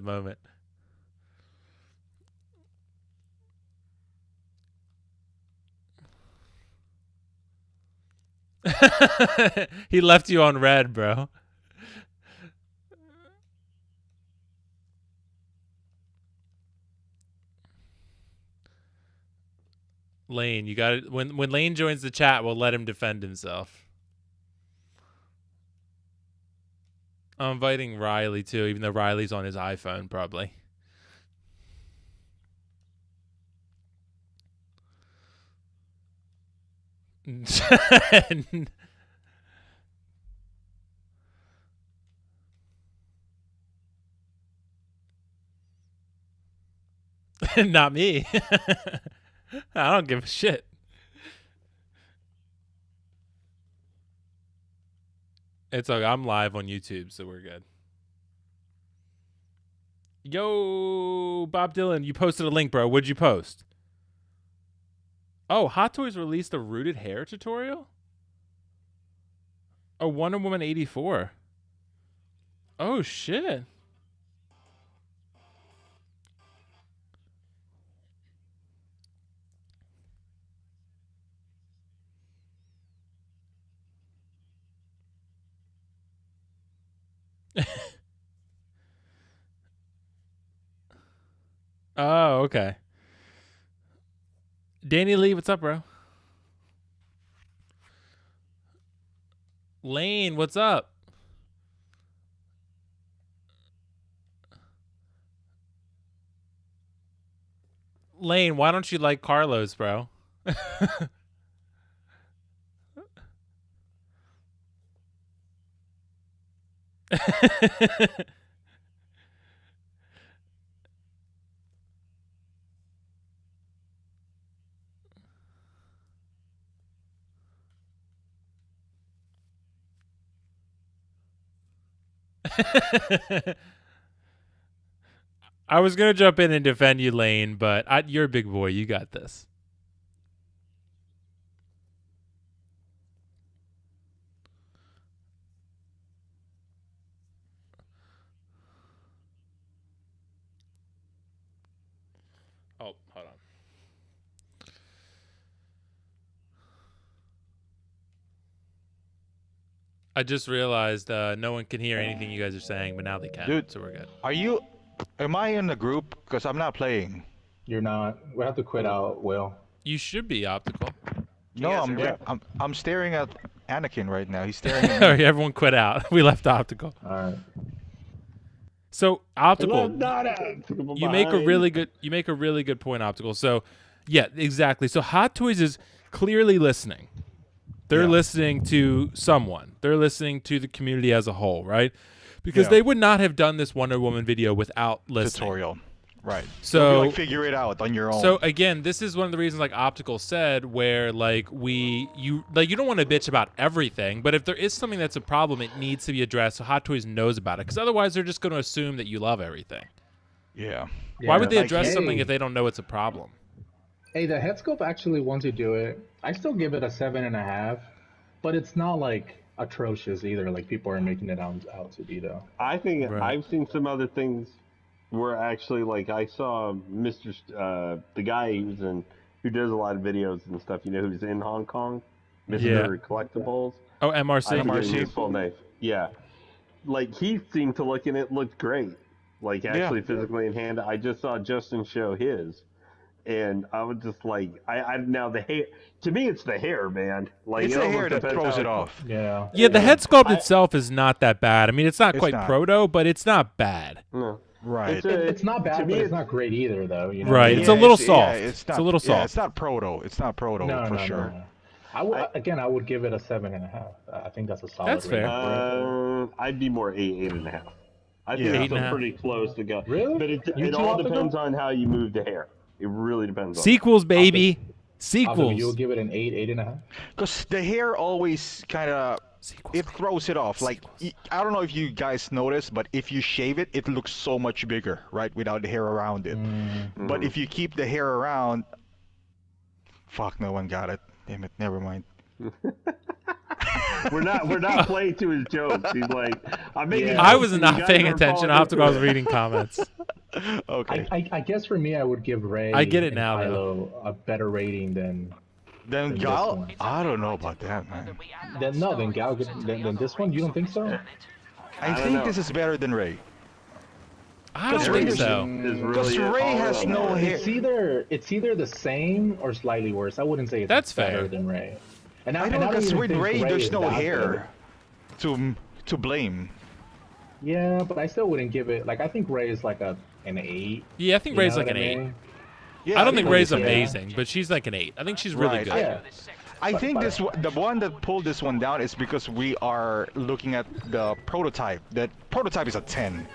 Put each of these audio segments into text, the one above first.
moment. He left you on red, bro. Lane, you got it. When Lane joins the chat, we'll let him defend himself. I'm inviting Riley too, even though Riley's on his iPhone probably. Not me. I don't give a shit. It's okay. I'm live on YouTube, so we're good. Yo, Bob Dylan, you posted a link, bro. What'd you post? Oh, Hot Toys released a rooted hair tutorial? Oh, Wonder Woman 84. Oh, shit. Oh, okay. Danny Lee, what's up, bro? Lane, what's up? Lane, why don't you like Carlos, bro? I was going to jump in and defend you, Lane, but you're a big boy. You got this. Oh, hold on. I just realized no one can hear anything you guys are saying, but now they can. Dude, so we're good. Am I in the group? Because I'm not playing. You're not. We have to quit out, Will. You should be Optical. No, I'm staring at Anakin right now. He's staring at All me. right, everyone quit out. We left Optical. All right. So Optical, You you make a really good point, Optical. So, yeah, exactly. So Hot Toys is clearly listening. They're listening to someone. They're listening to the community as a whole, right? Because they would not have done this Wonder Woman video without listening. Tutorial. Right. So you figure it out on your own. So again, this is one of the reasons, like Optical said, where you don't want to bitch about everything, but if there is something that's a problem, it needs to be addressed so Hot Toys knows about it. Because otherwise, they're just going to assume that you love everything. Yeah. Why would they address something if they don't know it's a problem? Hey, the head sculpt actually, once you do it, I still give it a 7.5, but it's not like atrocious either. Like people are making it out to be though. I think Right. I've seen some other things where actually, like I saw the guy who does a lot of videos and stuff. You know, who's in Hong Kong, Mr. Collectibles. Oh, MRC. I forget his full name. Yeah, like he seemed to look, and it looked great. Like actually physically in hand. I just saw Justin show his, and I was just like, I now the hair. To me, it's the hair, man. Like it's the hair that throws it off. Yeah. Yeah, the head sculpt itself is not that bad. I mean, it's not quite not. proto, but it's not bad. No. Right. It's not bad, but it's not great either, though. You know? Right. Yeah, It's a little yeah, soft. it's a little soft. Yeah, it's not proto. It's not proto for sure. No. I would give it a 7.5. I think that's a solid. That's fair. I'd be more 8.5. I think Yeah. it's 8.5. pretty close to go. Really? But it all depends on how you move the hair. It really depends on Sequels, baby. Optical, Sequels. you'll give it an 8.5. Because the hair always kind of it throws it off. Like I don't know if you guys notice, but if you shave it, it looks so much bigger, right, without the hair around it. But if you keep the hair around, fuck, no one got it. Damn it, never mind. We're not playing to his jokes. He's like, I'm making. I was jokes and not you guys paying aren't attention. following Optical, I was through. reading comments. Okay. I guess for me, I would give Ray I get it and now, Kylo a better rating than Then this Gal, one. I don't know about that, man. Then Gal than this one. You don't think so? I don't think know. this is better than Ray. I don't Because think Ray so. Is Because really Ray all has that no matters. hair. It's either the same or slightly worse. I wouldn't say it's That's better fair. than Ray. And I and know don't because even with think Ray, there's is no that hair good. to blame. Yeah, but I still wouldn't give it. Like I think Ray is like an 8. Yeah, I think You Ray's know like what an I 8. mean? Yeah, I don't think think Ray's it's an eight. amazing, but she's like an 8. I think she's really Right. good. Yeah. I think But- this the one that pulled this one down is because we are looking at the prototype. That prototype is a 10.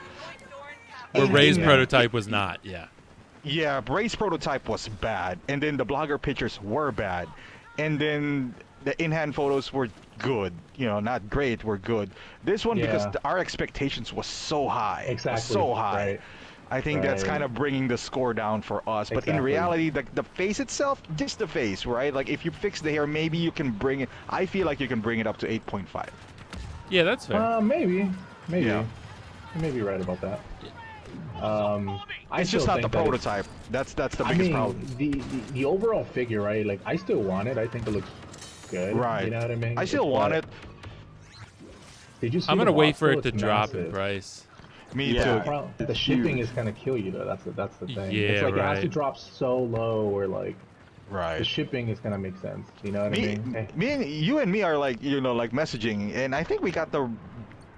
Where And Ray's then- prototype was not. Yeah. Yeah, Ray's prototype was bad, and then the blogger pictures were bad, and then the in-hand photos were good. You know, not great, were good. This one because Yeah. our expectations was so high, Exactly. so high. Right. I think that's Right. kind of bringing the score down for us. But in Exactly. reality, the face itself, just the face, right? Like if you fix the hair, maybe you can bring it. I feel like you can bring it up to 8.5. Yeah, that's fair. Maybe. Yeah. You may be right about that. I It's still just not the think that it's- prototype. That's the I biggest mean, problem. the overall figure, right? Like, I still want it. I think it looks good. Right. You know what I mean? I still It's- want but it. Did you see I'm the gonna wait box, for though? it to It's drop in massive. price. Me Yeah. too. Well, the shipping is gonna kill you, though. That's the thing. Yeah, it's like it has to right. drop so low, where like the Right. shipping is gonna make sense. You know what I Me, mean? me and you and me are like like messaging, and I think we got the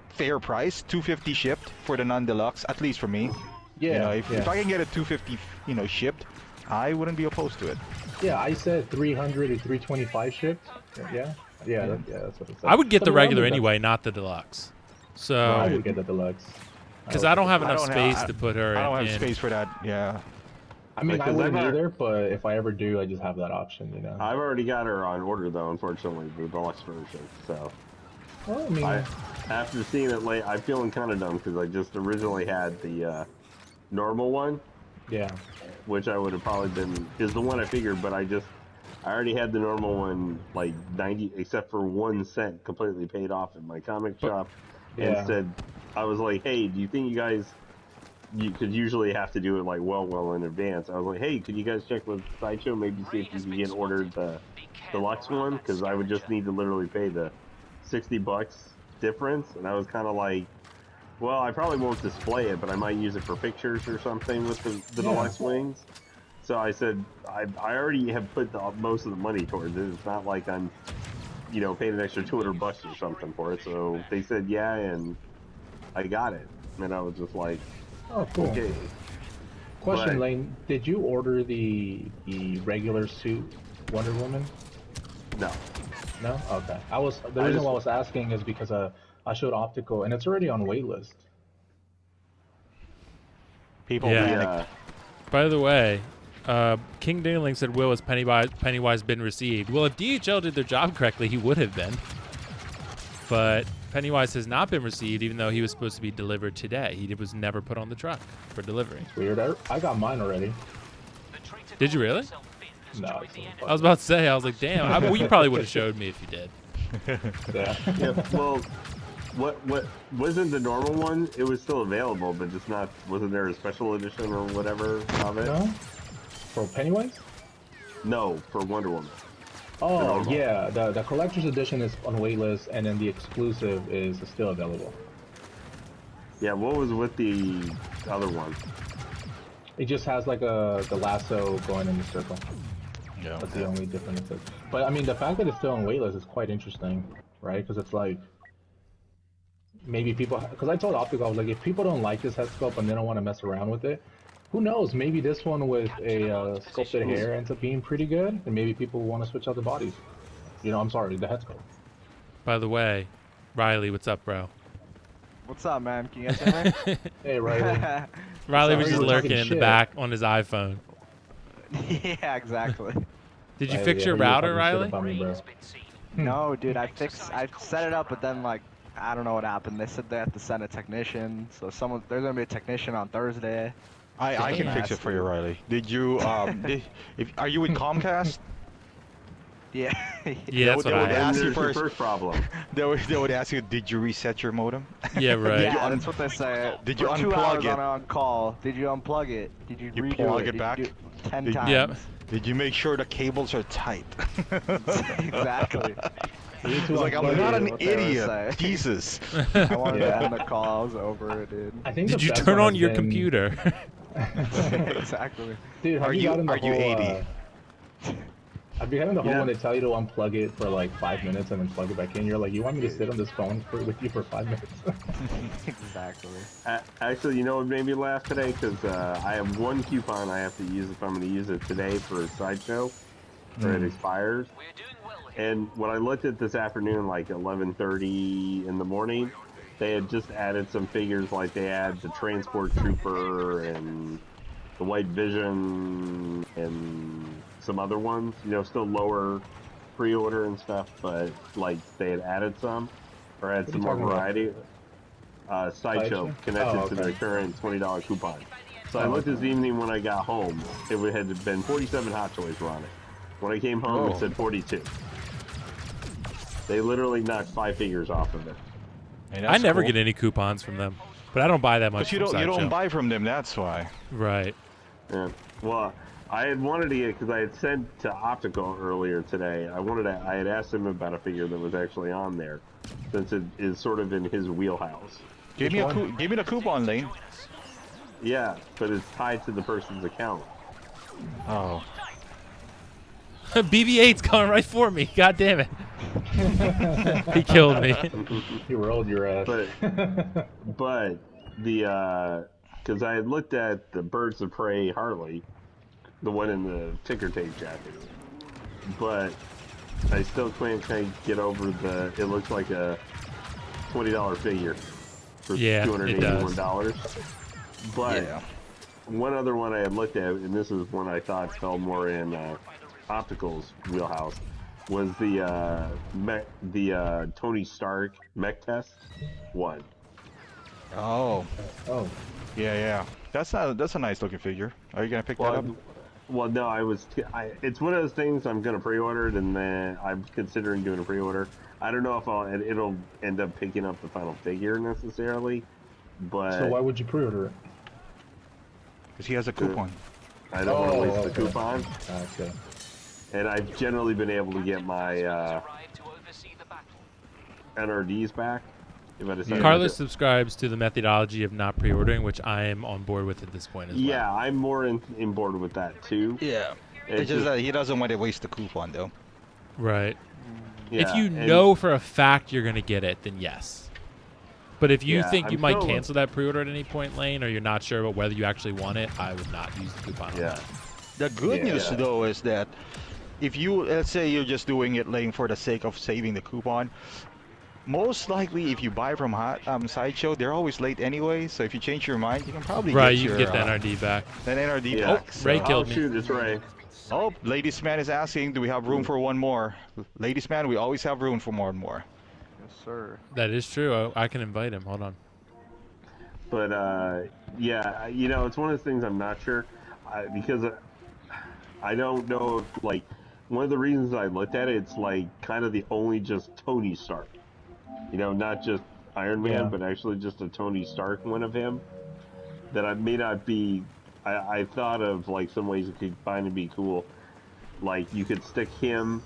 fair price, 250 shipped for the non-deluxe, at least for me. Yeah. You know, if yeah. I can get a 250, shipped, I wouldn't be opposed to it. Yeah, I said 300 to 325 shipped. Yeah. Yeah, that's what it said. I would get the Something around regular there, anyway, not the deluxe. I So, would get the deluxe. because I don't have I enough don't space have- to put her I don't have in. space for that. Yeah. I mean, I Because wouldn't I've heard- either, but if I ever do, I just have that option, you know. I've already got her on order though, unfortunately, the deluxe version. So Well, I mean, after seeing it late, I'm feeling kind of dumb because I just originally had the normal one, yeah. which I would have probably been is the one I figured, but I already had the normal one like 90, except for 1 cent, completely paid off at my comic shop. Yeah. And said, I was like, hey, do you think you could usually have to do it like well in advance? I was like, hey, could you guys check with Sideshow, maybe see if you can get ordered the deluxe one? Because I would just need to literally pay the $60 difference. And I was kind of like, well, I probably won't display it, but I might use it for pictures or something with the Yeah. deluxe wings. So I said, I already have put most of the money towards it. It's not like I'm, paying an extra $200 or something for it. So they said, yeah, and I got it. And I was just like, Oh, cool. okay. Question, But- Lane, did you order the regular suit Wonder Woman? No. No? Okay. The reason why I was asking is because I showed Optical, and it's already on waitlist. People Yeah. panic. Yeah. By the way, King Dingling said, "Will has Pennywise been received?" Well, if DHL did their job correctly, he would have been. But Pennywise has not been received, even though he was supposed to be delivered today. He was never put on the truck for delivery. Weird. I got mine already. Did you really? No. I was about to say, I was like, damn. Well, you probably would have showed me if you did. Yeah. Yeah, well, what wasn't the normal one? It was still available, but just not. Wasn't there a special edition or whatever of it? No? For Pennywise? No, for Wonder Woman. Oh, normal. yeah. The collector's edition is on waitlist, and then the exclusive is still available. Yeah, what was with the other one? It just has like the lasso going in the circle. Yeah. That's the only difference. But I mean, the fact that it's still on waitlist is quite interesting, right? Because it's like maybe people. Because I told Optical, I was like, if people don't like this head sculpt and they don't want to mess around with it, who knows? Maybe this one with a sculpted hair ends up being pretty good, and maybe people want to switch out the bodies. I'm sorry, the head sculpt. By the way, Riley, what's up, bro? What's up, man? Can you guys hear me? Hey, Riley. Riley was Sorry, just we're lurking talking in the shit. back on his iPhone. Yeah, exactly. Did you Riley, fix I your heard you router, talking shit Riley? about me, bro. No, dude, I set it up, but then like I don't know what happened. They said they have to send a technician, so there's gonna be a technician on Thursday. I can fix it for you, Riley. Did you are you with Comcast? Yeah. Yeah, that's They what would I ask asked. you There's your first. first problem. They would ask you, did you reset your modem? Yeah, right. Yeah, that's what they say. Did you For 2 unplug hours it? on call. Did you unplug it? Did you redo plug it? it Did back? you do it 10 Did- times? Yep. Did you make sure the cables are tight? Exactly. You need to It's like, I'm unplug not it. an what they would idiot. say. Jesus. I wanted Yeah. to end the call. I was over it, dude. I think Did the you best turn one on has your been- computer? Exactly. Dude, have Are you you- gotten the are you whole, 80? Have you having the whole Yeah. when they tell you to unplug it for like 5 minutes and then plug it back in? You're like, you want me to sit on this phone with you for 5 minutes? Exactly. Actually, you know what made me laugh today? Because I have one coupon I have to use if I'm going to use it today for Sideshow, or it expires. And when I looked at this afternoon, like 11:30 in the morning, they had just added some figures, like they had the Transport Trooper and the White Vision and some other ones, you know, still lower pre-order and stuff, but like they had added some, or had What are some you more talking about? variety. Sideshow Sideshow? connected Oh, to okay. their current $20 coupon. So I Oh, looked okay. this evening when I got home, it had been 47 Hot Toys were on it. When I came home, Oh. it said 42. They literally knocked 5 figures off of it. Hey, I that's never cool. get any coupons from them, but I don't buy that much. But you from don't Sideshow. buy from them. That's why. Right. Yeah. Well, I had wanted to get, because I had sent to Optical earlier today. I had asked him about a figure that was actually on there, since it is sort of in his wheelhouse. Give me the coupon, Lane. Yeah, but it's tied to the person's account. Oh. BB-8's coming right for me. God damn it. He killed me. You rolled your ass. But the because I had looked at the Birds of Prey Harley, the one in the ticker tape jacket, but I still can't get over the. It looks like a $20 figure for Yeah, it does. $281. But Yeah. one other one I had looked at, and this is one I thought fell more in Optical's wheelhouse, was the Tony Stark mech test one. Oh. Oh, Yeah. That's a nice looking figure. Are you gonna pick that up? Well, no, it's one of those things I'm gonna pre-order it, and then I'm considering doing a pre-order. I don't know if it'll end up picking up the final figure necessarily, but so why would you pre-order it? Because he has a coupon. I don't want to waste the okay. coupon. Okay. And I've generally been able to get my NRDs back. If I decide to Carlos do- subscribes to the methodology of not pre-ordering, which I am on board with at this point as well. Yeah, I'm more in board with that too. Yeah. It's just that he doesn't want to waste the coupon though. Right. Yeah, If you and- know for a fact you're going to get it, then yes. But if you Yeah, think you I'm might still- cancel that pre-order at any point, Lane, or you're not sure about whether you actually want it, I would not use the coupon on Yeah. that. The good Yeah. news though is that if you, let's say you're just doing it Lane for the sake of saving the coupon, most likely if you buy from Sideshow, they're always late anyway. So if you change your mind, you can probably Right, get you your, can get the NRD back. an NRD Yeah. back. Ray So- killed Oh me. shoot, it's Ray. Oh, Ladies Man is asking, do we have room for one more? Ladies Man, we always have room for one more. Yes, sir. That is true. I can invite him. Hold on. But yeah, you know, it's one of those things I'm not sure because I don't know if, like, one of the reasons I looked at it, it's like kind of the only just Tony Stark, you know, not just Iron Man, Yeah. but actually just a Tony Stark one of him that I may not be. I thought of like some ways it could find to be cool, like you could stick him.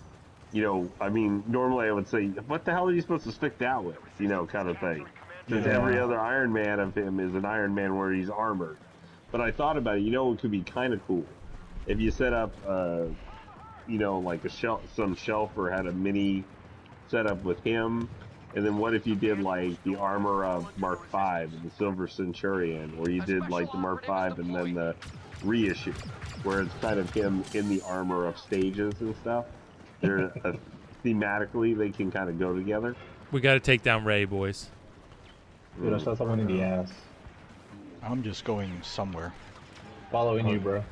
You know, I mean, normally I would say, what the hell are you supposed to stick that with? You know, kind of thing. Because Yeah. every other Iron Man of him is an Iron Man where he's armored. But I thought about it, you know, it could be kind of cool if you set up, you know, like some shelf or had a mini setup with him. And then what if you did like the armor of Mark V and the Silver Centurion, or you did like the Mark V and then the reissue, where it's kind of him in the armor of stages and stuff. They're thematically they can kind of go together. We got to take down Ray, boys. Dude, I shot someone in the ass. I'm just going somewhere. Following you, bro.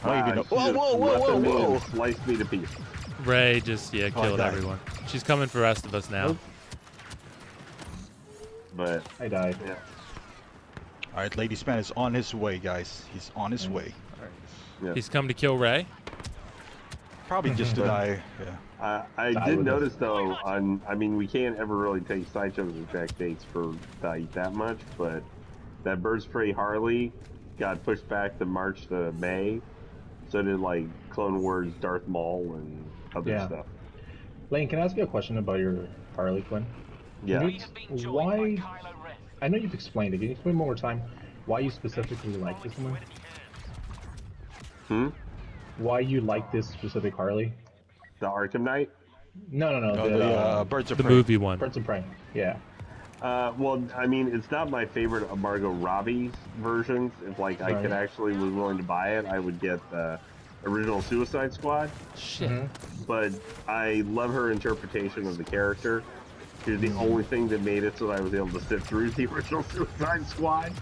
I don't even know. She Whoa, just whoa, whoa, left whoa, him in whoa. and sliced me to pieces. Ray just, I killed died. everyone. She's coming for the rest of us now. But I died. yeah, All right, Ladies Man is on his way, guys. He's on his way. yeah. He's come to kill Ray. Probably just to die. Yeah. I did notice though, I mean, we can't ever really take Sideshow's exact dates for that much, but that Birds of Prey Harley got pushed back to March to May. So did like Clone Wars Darth Maul and other stuff. Lane, can I ask you a question about your Harley Quinn? Yeah. Why? I know you've explained it. Can you explain one more time why you specifically like this one? Why you like this specific Harley? The Arkham Knight? No. The Birds of The Prey. movie one. Birds of Prey. Yeah. Well, I mean, it's not my favorite of Margot Robbie's versions. If like I could actually was willing to buy it, I would get the original Suicide Squad. Shit. But I love her interpretation of the character. She's the only thing that made it so that I was able to sit through the original Suicide Squad.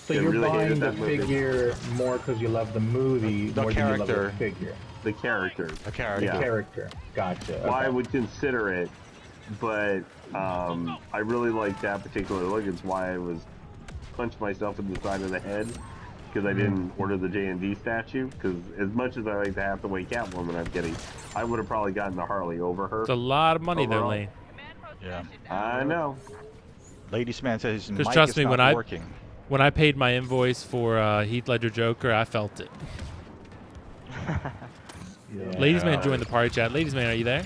So you're buying the figure more because you love the movie more than you love the figure. The character. The character. Yeah. The character. Gotcha. Well, I would consider it, but I really like that particular look. It's why I was punched myself in the side of the head because I didn't order the J&D statue. Because as much as I like the Hathaway Catwoman I'm getting, I would have probably gotten the Harley over her. It's a lot of money there, Lane. Yeah. I know. Ladies man says his mic trust is me, not working. When I paid my invoice for Heath Ledger Joker, I felt it. Ladies man joined the party chat. Ladies man, are you there?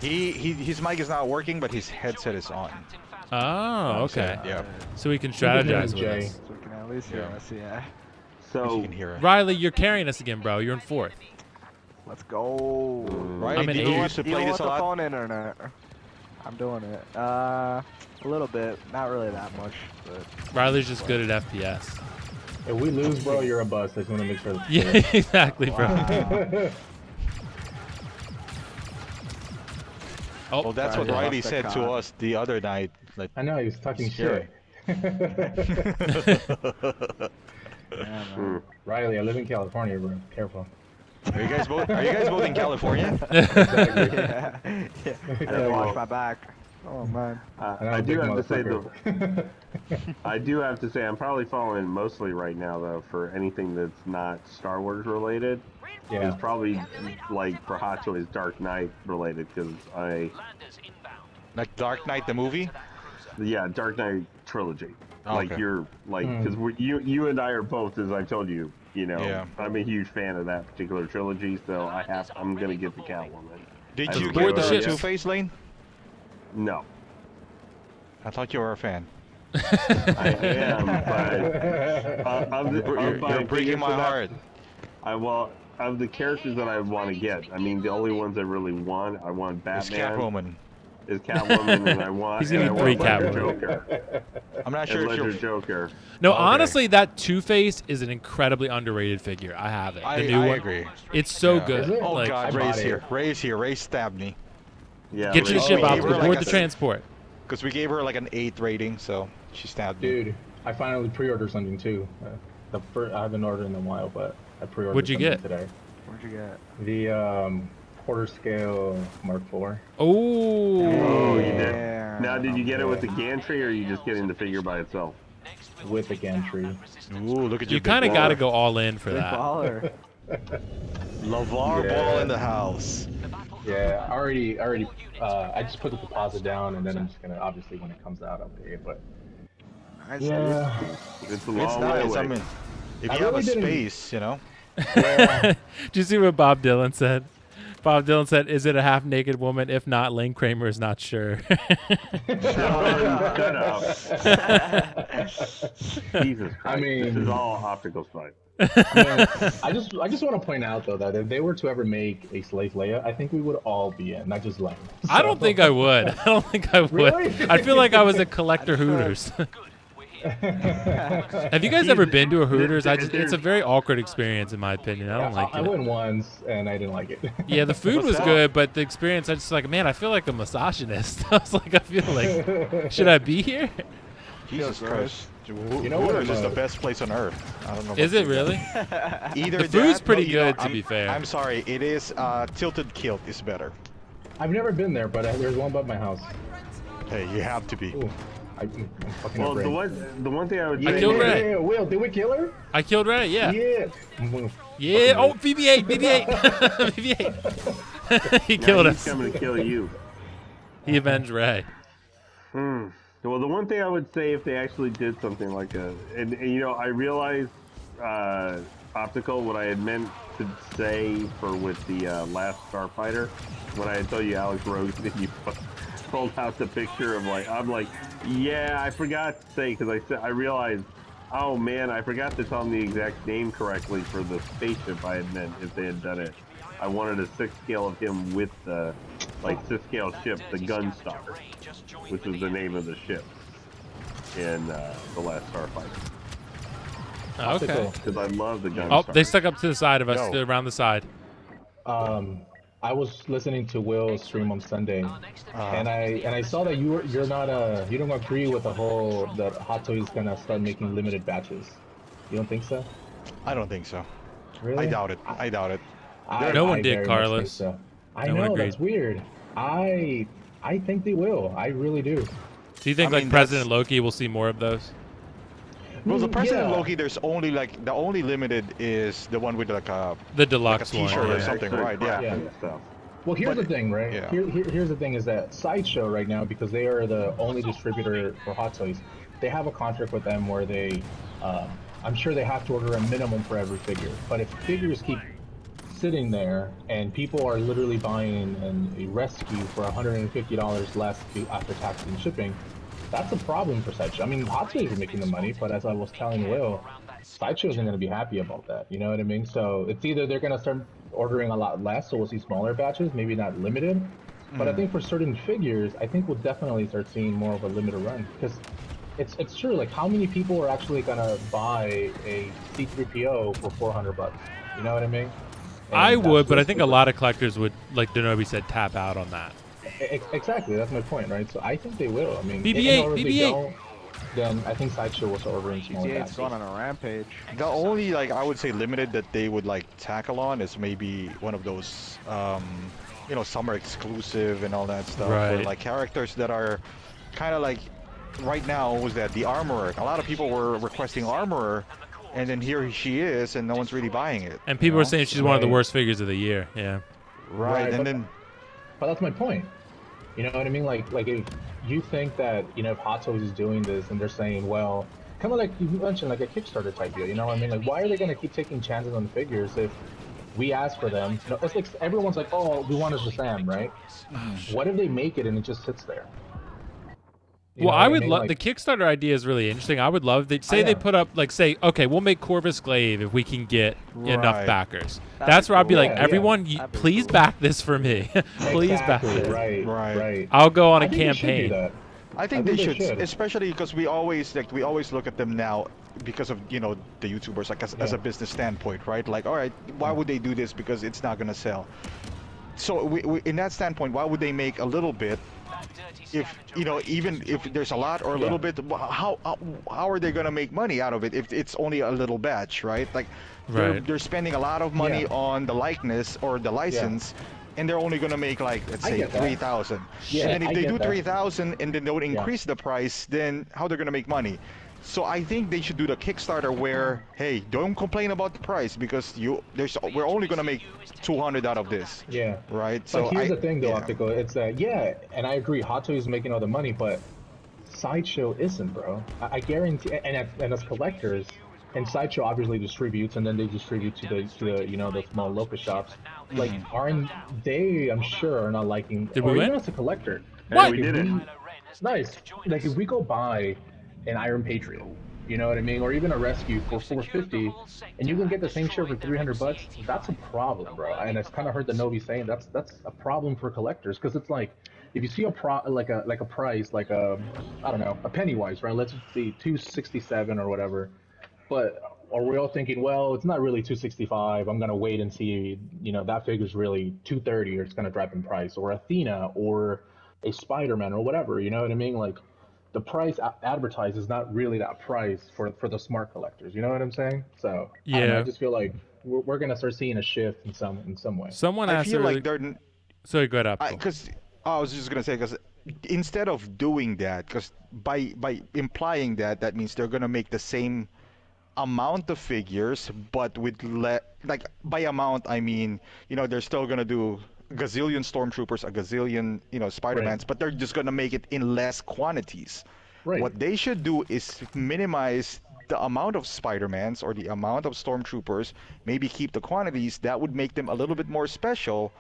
His mic is not working, but his headset is on. Oh, okay. Yeah. So we can strategize with Jay. us. So we can at least hear us, yeah. So You can hear it. Riley, you're carrying us again, bro. You're in fourth. Let's go. Right? I'm in Did you eighth. used to You play know this what, a the lot? phone internet. I'm doing it. A little bit. Not really that much, but Riley's just good at FPS. If we lose, bro, you're a bust. I just want to make sure. That's Yeah, clear. exactly, bro. Wow. Oh, Well, that's what Yeah. Riley Lost the said to cop. us the other night. Like, I know he was talking Scary. shit. yeah, man. Riley, I live in California, bro. Careful. are you guys both in California? Exactly. Yeah. I didn't watch my back. Oh man. I do have to say though. I do have to say I'm probably following mostly right now though for anything that's not Star Wars related. Yeah. It's probably like for Hot Toys Dark Knight related because Like Dark Knight the movie? Dark Knight trilogy. Oh, Like okay. you're like because you and I are both, as I told you, Yeah. I'm a huge fan of that particular trilogy, so I'm gonna get the Catwoman. Did I you haven't get bored the the shit. Two-Face Lane? No, I thought you were a fan. I am, but You're breaking my heart. Of the characters that I want to get, I mean, the only ones I really want, I want It's Batman. Catwoman. Is Catwoman, and I want. He's gonna and be I three want Ledger Catwoman. Joker. I'm not And sure if Ledger you're. Joker. No, Okay. honestly, that Two-Face is an incredibly underrated figure. I have it. The I new one. agree. It's so Yeah. good. Is it? Oh Like, God, I Ray's bought here. it. Ray's here. Ray stabbed me Yeah. get your Ray- ship we out. gave her like Board a the s- transport. because we gave her like an 8 rating, so she stabbed me. Dude, I finally pre-ordered something too. I haven't ordered in a while, but I pre-ordered What'd you something get? today. What'd you get? The quarter scale Mark IV Oh. Oh, you did. Yeah. Now, did you get it with the gantry, or are you just getting the figure by itself? with the gantry. Ooh, look at You big kind of baller. got to go all in for Big that. baller. LeVar Yeah. Ball in the house. Yeah, I just put the deposit down, and then I'm just gonna, obviously when it comes out, I'll pay it. But Nice. yeah, It's a It's long way nice. away. I mean, if I you have really a didn't- space, you know. Did you see what Bob Dylan said? Bob Dylan said, "Is it a half-naked woman? If not, Lane Kramer is not sure." Shut up. Jesus Christ. I mean- this is all optical stuff. I just want to point out though that if they were to ever make a Slave Leia, I think we would all be in, not just Lane. I don't think I would. I don't think I would. Really? I feel like I was a collector Hooters. Have you guys ever been to a Hooters? It's a very awkward experience in my opinion. I don't like I it. went once and I didn't like it. Yeah, the food What's was that? good, but the experience, I just like, man, I feel like a misogynist. I was like, I feel like, should I be here? Jesus Christ. You know what, Hooters is the I'm, best place on earth. I don't know. Is it really? Either The food's that- pretty no, you know, good, to be fair. I'm sorry. It is Tilted Kilt is better. I've never been there, but there's one by my house. Hey, you have to be. Ooh. I'm fucking Well, afraid. the one thing I would Yeah, say. killed yeah, Ray. yeah, Will, did we kill her? I killed Ray. Yeah. Yeah. Yeah. Oh, BB-8. BB-8. BB-8. He Now killed he's us. coming to kill you. He avenged Ray. Well, the one thing I would say if they actually did something like and you know, I realized Optical what I had meant to say with the last Starfighter when I had told you Alex Rose that you pulled out the picture of I'm like, yeah, I forgot to say because I realized, oh man, I forgot to tell them the exact name correctly for the spaceship I had meant if they had done it. I wanted a 6 scale of him with the 6 scale ship, the Gunstar, which was the name of the ship in the last Starfighter. Okay. Because I love the Gunstar. Oh, they stuck up to the side of us, around the side. I was listening to Will's stream on Sunday, and I saw that you don't agree with the whole that Hot Toys is gonna start making limited batches. You don't think so? I don't think so. Really? I doubt it. I doubt it. No one did, very much think Carlos. so. I No one know, agreed. that's weird. I think they will. I really do. Do you think I mean, President Loki will see more of those? Well, the President Yeah. Loki, there's only the only limited is the one with a The deluxe one. t-shirt or Yeah. something, right? Yeah. Yeah. Stuff. Well, here's the thing, right? yeah. Here's the thing is that Sideshow right now, because they are the only distributor for Hot Toys, they have a contract with them where they, I'm sure they have to order a minimum for every figure. But if figures keep sitting there and people are literally buying a rescue for $150 less after tax and shipping, that's a problem for Sideshow. I mean, Hot Toys are making the money, but as I was telling Will, Sideshow isn't going to be happy about that. You know what I mean? So it's either they're going to start ordering a lot less, so we'll see smaller batches, maybe not limited. But I think for certain figures, I think we'll definitely start seeing more of a limited run because it's true. Like, how many people are actually going to buy a C3PO for $400? You know what I mean? And I that's would, but I what's think a different. lot of collectors would, like Denobi said, tap out on that. Exactly, that's my point, right? So I think they will. I mean, BB-8, if they BB-8. don't, then I think Sideshow will start ordering smaller GTA 's batches. gone on a rampage. The only I would say limited that they would tackle on is maybe one of those summer exclusive and all that stuff, or Right. characters that are kind of right now was that the Armorer. A lot of people were requesting Armorer, and then here she is, and no one's really buying it. And people you are know? saying she's one of the Right. worst figures of the year. Yeah. Right, and but- then But that's my point. You know what I mean? Like if you think that, if Hot Toys is doing this and they're saying, well, kind of like you mentioned, like a Kickstarter type deal, you know what I mean? Like, why are they going to keep taking chances on the figures if we ask for them? It's like everyone's like, oh, we want a Shazam, right? What if they make it and it just sits there? You Well, know what I would mean? love Like, the Kickstarter idea is really interesting. I would love they say yeah. they put up okay, we'll make Corvus Glaive if we can get enough Right. backers. That'd That's be where I'd be cool. like, Yeah, yeah. everyone, That'd be please cool. back this for me. Please back exactly, this. right, Right. right. I'll go on a I think they should do campaign. that. I think I they think they should, should. especially because we always look at them now because of the YouTubers as a Yeah. business standpoint, right? Like, all right, why would they do this? Because it's not gonna sell. So we in that standpoint, why would they make a little bit? If even if there's a lot or a little bit, how are they gonna make money out of it if it's only a little batch, right? Like, Right. they're spending a lot of money Yeah. on the likeness or the license. And they're only gonna make let's I say get that. 3,000. Yeah, and then if I they get do that. 3,000 and then don't increase the price, then how they're gonna make money? So I think they should do the Kickstarter where, hey, don't complain about the price because we're only gonna make 200 out of this, Yeah. right? So here's the thing, though, yeah. Optical. It's that, and I agree, Hot Toys is making all the money, but Sideshow isn't, bro. I guarantee, and as collectors, and Sideshow obviously distributes, and then they distribute to the the small local shops. Like, aren't they? I'm sure are not liking. Did we or win? even as a collector. Hey, like, we if did it. Nice. Like, if we go buy an Iron Patriot, you know what I mean, or even a Rescue for $450, and you can get the same shirt for $300, that's a problem, bro. And I've kind of heard the Novi saying that's a problem for collectors because it's like, if you see a price like a I don't know, a Pennywise, right? Let's see, 267 or whatever, but are we all thinking, well, it's not really 265. I'm gonna wait and see, that figure's really 230, or it's gonna drop in price, or Athena, or a Spider-Man, or whatever. You know what I mean? Like, the price advertised is not really that price for the smart collectors. You know what I'm saying? So I don't know, Yeah. I just feel like we're gonna start seeing a shift in some way. Someone I asked feel earlier- like they're Sorry, go ahead, Optical. because I was just gonna say because instead of doing that, because by implying that, that means they're gonna make the same amount of figures, but with like by amount I mean, they're still gonna do a gazillion stormtroopers, a gazillion, Spider-Mans, but they're just gonna make it in less quantities. Right. What they should do is minimize the amount of Spider-Mans or the amount of stormtroopers, maybe keep the quantities. That would make them a little bit more special,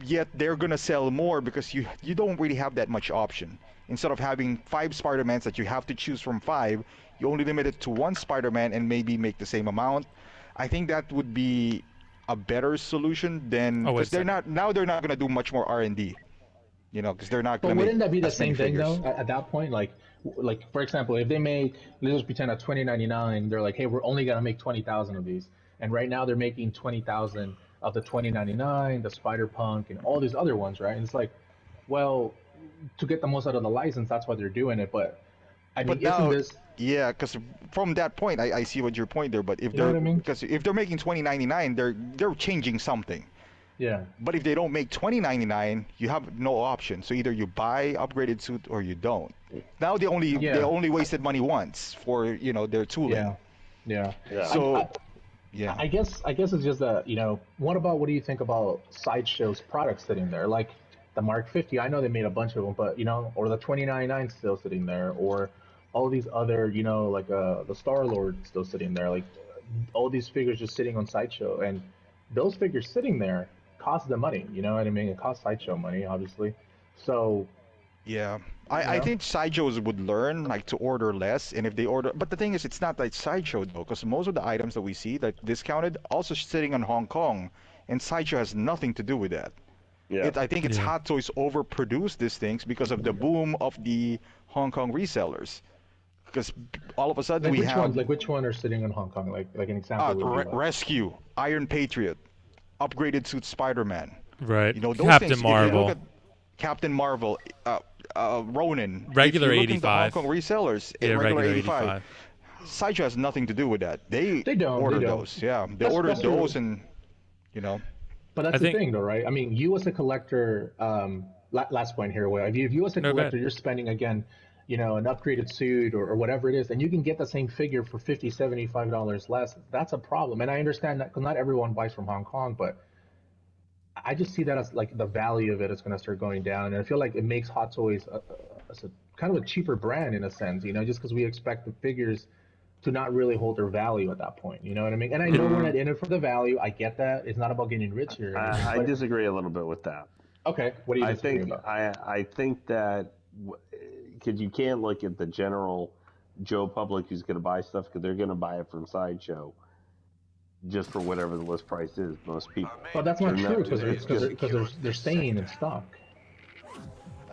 yet they're gonna sell more because you don't really have that much option. Instead of having 5 Spider-Mans that you have to choose from 5, you only limit it to 1 Spider-Man and maybe make the same amount. I think that would be a better solution than, because they're not gonna do much more R&D, because they're not gonna But wouldn't make that be the as many same thing figures. though? At that point, like for example, if they make, let's just pretend at 2099, they're like, hey, we're only gonna make 20,000 of these, and right now they're making 20,000 of the 2099, the Spider Punk, and all these other ones, right? And it's like, well, to get the most out of the license, that's why they're doing it. But I mean, But now, isn't this? yeah, because from that point, I see what your point there. But if You know they're, what I mean? because if they're making 2099, they're changing something. Yeah. But if they don't make 2099, you have no option. So either you buy upgraded suit or you don't. Now they only wasted money once for their tooling. Yeah. Yeah. Yeah. So yeah. I guess it's just that, what do you think about Sideshow's products sitting there? Like the Mark 50, I know they made a bunch of them, but or the 2099 still sitting there, or all these other, like the Star-Lord still sitting there, like all these figures just sitting on Sideshow, and those figures sitting there cost them money, you know what I mean? It costs Sideshow money, obviously. So Yeah, I think Sideshows would learn like to order less, and if they order, but the thing is, it's not like Sideshow though, because most of the items that we see that discounted also sitting on Hong Kong, and Sideshow has nothing to do with that. Yeah. I think it's Hot Toys overproduced these things because of the boom of the Hong Kong resellers. Because all of a sudden like we which have ones, like which one are sitting in Hong Kong? Like an example would be like- Rescue, Iron Patriot, upgraded suit Spider-Man. Right. Those Captain things, if you Marvel. look at Captain Marvel, Ronin, Regular if you look into 85. Hong Kong resellers, Yeah, regular regular 85. Sideshow has nothing to do with that. They don't, order they don't. those. Yeah, they That's- order that's true. those, and But that's I the think- thing, though, right? I mean, you as a collector, last point here, Will, if you as a No, go collector, ahead. you're spending again, an upgraded suit or whatever it is, and you can get the same figure for $50, $75 less. That's a problem, and I understand that because not everyone buys from Hong Kong, but I just see that as like the value of it is going to start going down, and I feel like it makes Hot Toys as a kind of a cheaper brand in a sense, just because we expect the figures to not really hold their value at that point. You know what I mean? And I know we're not in it for the value. I get that. It's not about getting rich here. I but- disagree a little bit with that. Okay, what do you I disagree think about? I think that because you can't look at the general Joe public who's going to buy stuff because they're going to buy it from Sideshow just for whatever the list price is. Most people. Well, that's not They're true not- because they're staying in stock.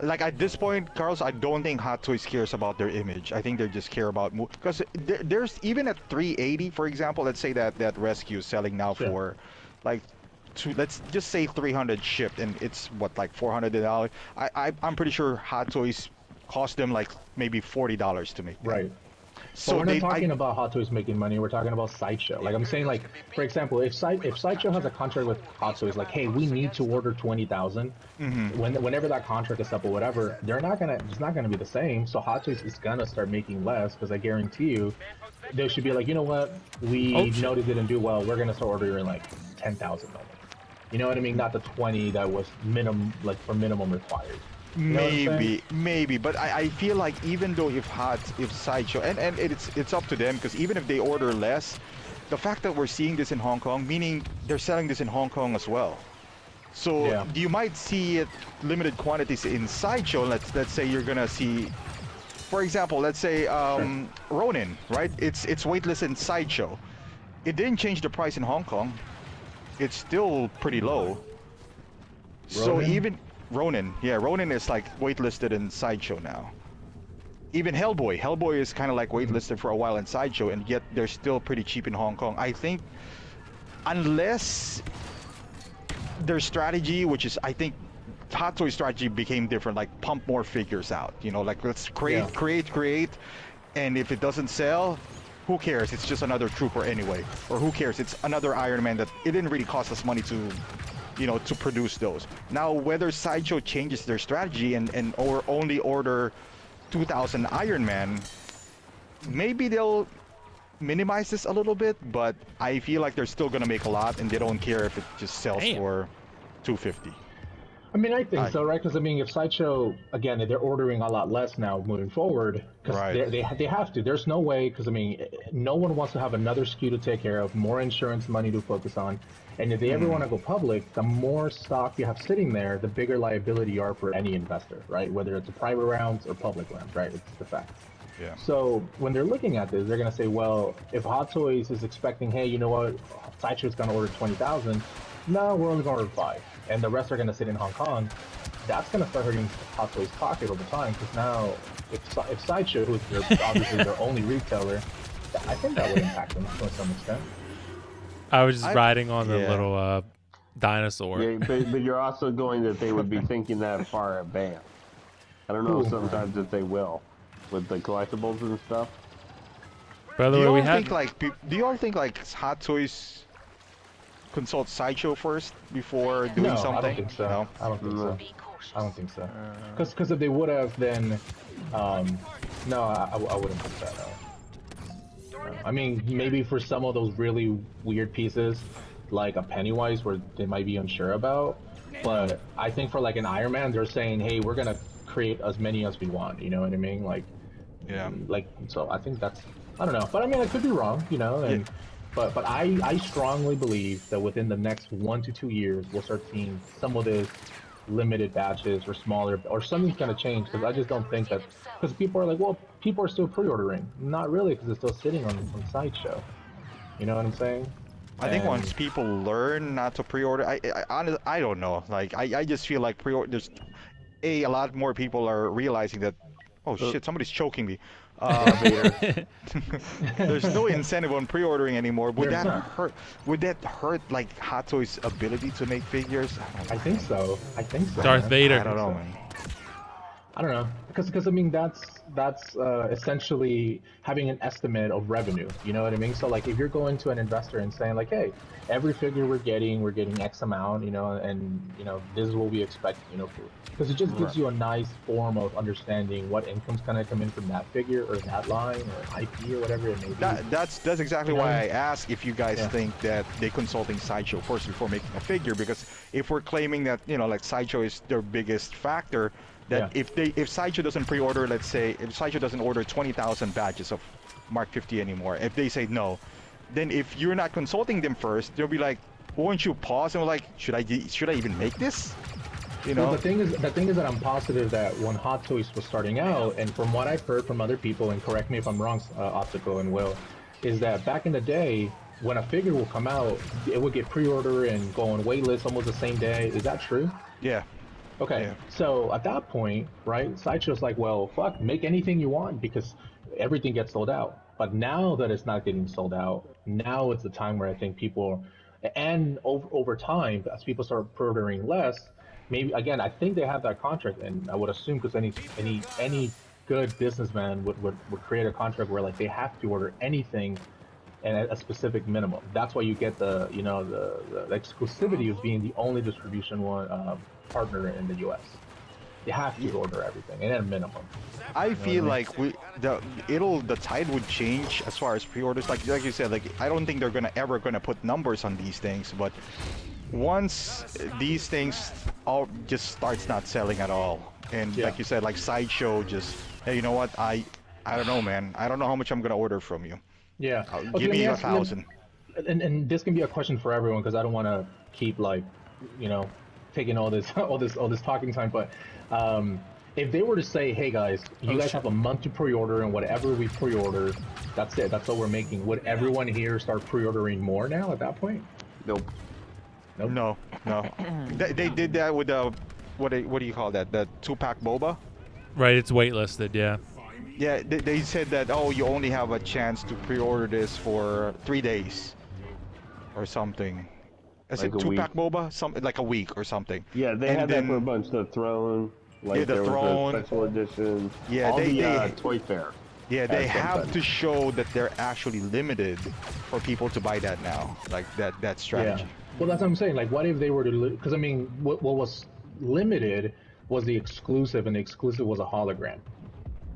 like at this point, Carlos, I don't think Hot Toys cares about their image. I think they just care about because there's even at 380, for example. Let's say that Rescue is selling now Sure. for like. Let's just say 300 shipped, and it's what, like $400. I'm pretty sure Hot Toys cost them like maybe $40 to make. Right. So So we're not they, talking about Hot Toys making money. We're talking about Sideshow. Like I'm saying, like for example, if Sideshow has a contract with Hot Toys, like, hey, we need to order 20,000. Whenever that contract is up or whatever, it's not gonna be the same. So Hot Toys is gonna start making less because I guarantee you, they should be like, you know what, we noticed it didn't do well. We're gonna start ordering like 10,000 of them. You know what I mean? Not the 20 that was minimum, like for minimum required. You know what I'm saying? maybe, but I feel like even though if Sideshow and it's up to them, because even if they order less, the fact that we're seeing this in Hong Kong, meaning they're selling this in Hong Kong as well. So Yeah. you might see it limited quantities in Sideshow. Let's say you're gonna see, for example, let's say Ronin, right? It's weightless in Sideshow. It didn't change the price in Hong Kong. It's still pretty low. So Ronin? even Ronin is like waitlisted in Sideshow now. Even Hellboy is kind of like waitlisted for a while in Sideshow, and yet they're still pretty cheap in Hong Kong. I think unless their strategy, which is I think Hot Toy strategy became different, like pump more figures out. Like let's create, and if it doesn't sell, who cares? It's just another trooper anyway. Or who cares? It's another Iron Man that it didn't really cost us money to to produce those. Now, whether Sideshow changes their strategy and or only order 2,000 Iron Man, maybe they'll minimize this a little bit, but I feel like they're still gonna make a lot, and they don't care if it just sells for 250. I mean, I think so, right? Because I mean, if Sideshow, again, they're ordering a lot less now moving forward, because they have to. There's no way, because I mean, no one wants to have another SKU to take care of, more insurance money to focus on, and if they ever want to go public, the more stock you have sitting there, the bigger liability you are for any investor, right? Whether it's a private rounds or public rounds, right? It's the fact. Yeah. So when they're looking at this, they're going to say, well, if Hot Toys is expecting, hey, you know what, Sideshow's going to order 20,000, no, we're only going to order 5, and the rest are going to sit in Hong Kong. That's going to start hurting Hot Toys' pocket over time, because now if Sideshow, who's obviously their only retailer, I think that would impact them to some extent. I was just riding on the little dinosaur. Yeah, but you're also going that they would be thinking that far advance. I don't know sometimes that they will with the collectibles and stuff. By the way, we had. Do you all think like Hot Toys consult Sideshow first before doing something? I don't think so. No? I don't think so. I don't think so. Because if they would have, then no, I wouldn't think that. No. I mean, maybe for some of those really weird pieces, like a Pennywise, where they might be unsure about. But I think for like an Iron Man, they're saying, hey, we're gonna create as many as we want. You know what I mean? Like, so I think that's, I don't know, but I mean, I could be wrong. And but I strongly believe that within the next 1 to 2 years, we'll start seeing some of this limited batches or smaller, or something's gonna change, because I just don't think that, because people are like, well, people are still pre-ordering. Not really, because it's still sitting on Sideshow. You know what I'm saying? I think once people learn not to pre-order, I don't know. Like I just feel like pre-order. There's a lot more people are realizing that. Oh shit! Somebody's choking me. There's no incentive on pre-ordering anymore. Would that hurt? Would that hurt like Hot Toys' ability to make figures? I think so. Darth Vader. I don't know, man. I don't know, because I mean that's essentially having an estimate of revenue. You know what I mean? So like if you're going to an investor and saying like, hey, every figure we're getting X amount, and this is what we expect, because it just gives you a nice form of understanding what income's gonna come in from that figure or that line or IP or whatever it may be. That's exactly why I asked if you guys think that they consulting Sideshow first before making a figure, because if we're claiming that like Sideshow is their biggest factor. That if Sideshow doesn't pre-order, let's say, if Sideshow doesn't order 20,000 badges of Mark 50 anymore, if they say no, then if you're not consulting them first, they'll be like, won't you pause and like, should I even make this? Well, the thing is that I'm positive that when Hot Toys was starting out, and from what I've heard from other people, and correct me if I'm wrong, Optical and Will, is that back in the day, when a figure will come out, it would get pre-order and go on waitlist almost the same day. Is that true? Yeah. Okay, so at that point, right, Sideshow's like, well, fuck, make anything you want, because everything gets sold out. But now that it's not getting sold out, now it's the time where I think people, and over time, as people start pre-ordering less, maybe, again, I think they have that contract, and I would assume, because any good businessman would create a contract where like they have to order anything and a specific minimum. That's why you get the exclusivity of being the only distribution partner in the U.S. You have to order everything, and at a minimum. I feel like the tide would change as far as pre-orders. Like you said, like I don't think they're ever gonna put numbers on these things, but once these things all just starts not selling at all, and like you said, like Sideshow just, hey, you know what? I don't know, man. I don't know how much I'm gonna order from you. Yeah. Give me 1,000. And this can be a question for everyone, because I don't want to keep like, taking all this talking time, but if they were to say, hey guys, you guys have a month to pre-order, and whatever we pre-order, that's it, that's what we're making, would everyone here start pre-ordering more now at that point? Nope. No. They did that with the what do you call that? The 2-pack boba? Right, it's waitlisted, yeah. Yeah, they said that, oh, you only have a chance to pre-order this for 3 days or something. Is like it 2-pack boba? Something like a week or something. Yeah, they had that for a bunch. The Throne, like the there Throne, was a special edition. Yeah, all the Toy Fair. Yeah, they have to show that they're actually limited for people to buy that now, like that strategy. Well, that's what I'm saying. Like, what if they were to? Because I mean, what was limited was the exclusive, and the exclusive was a hologram.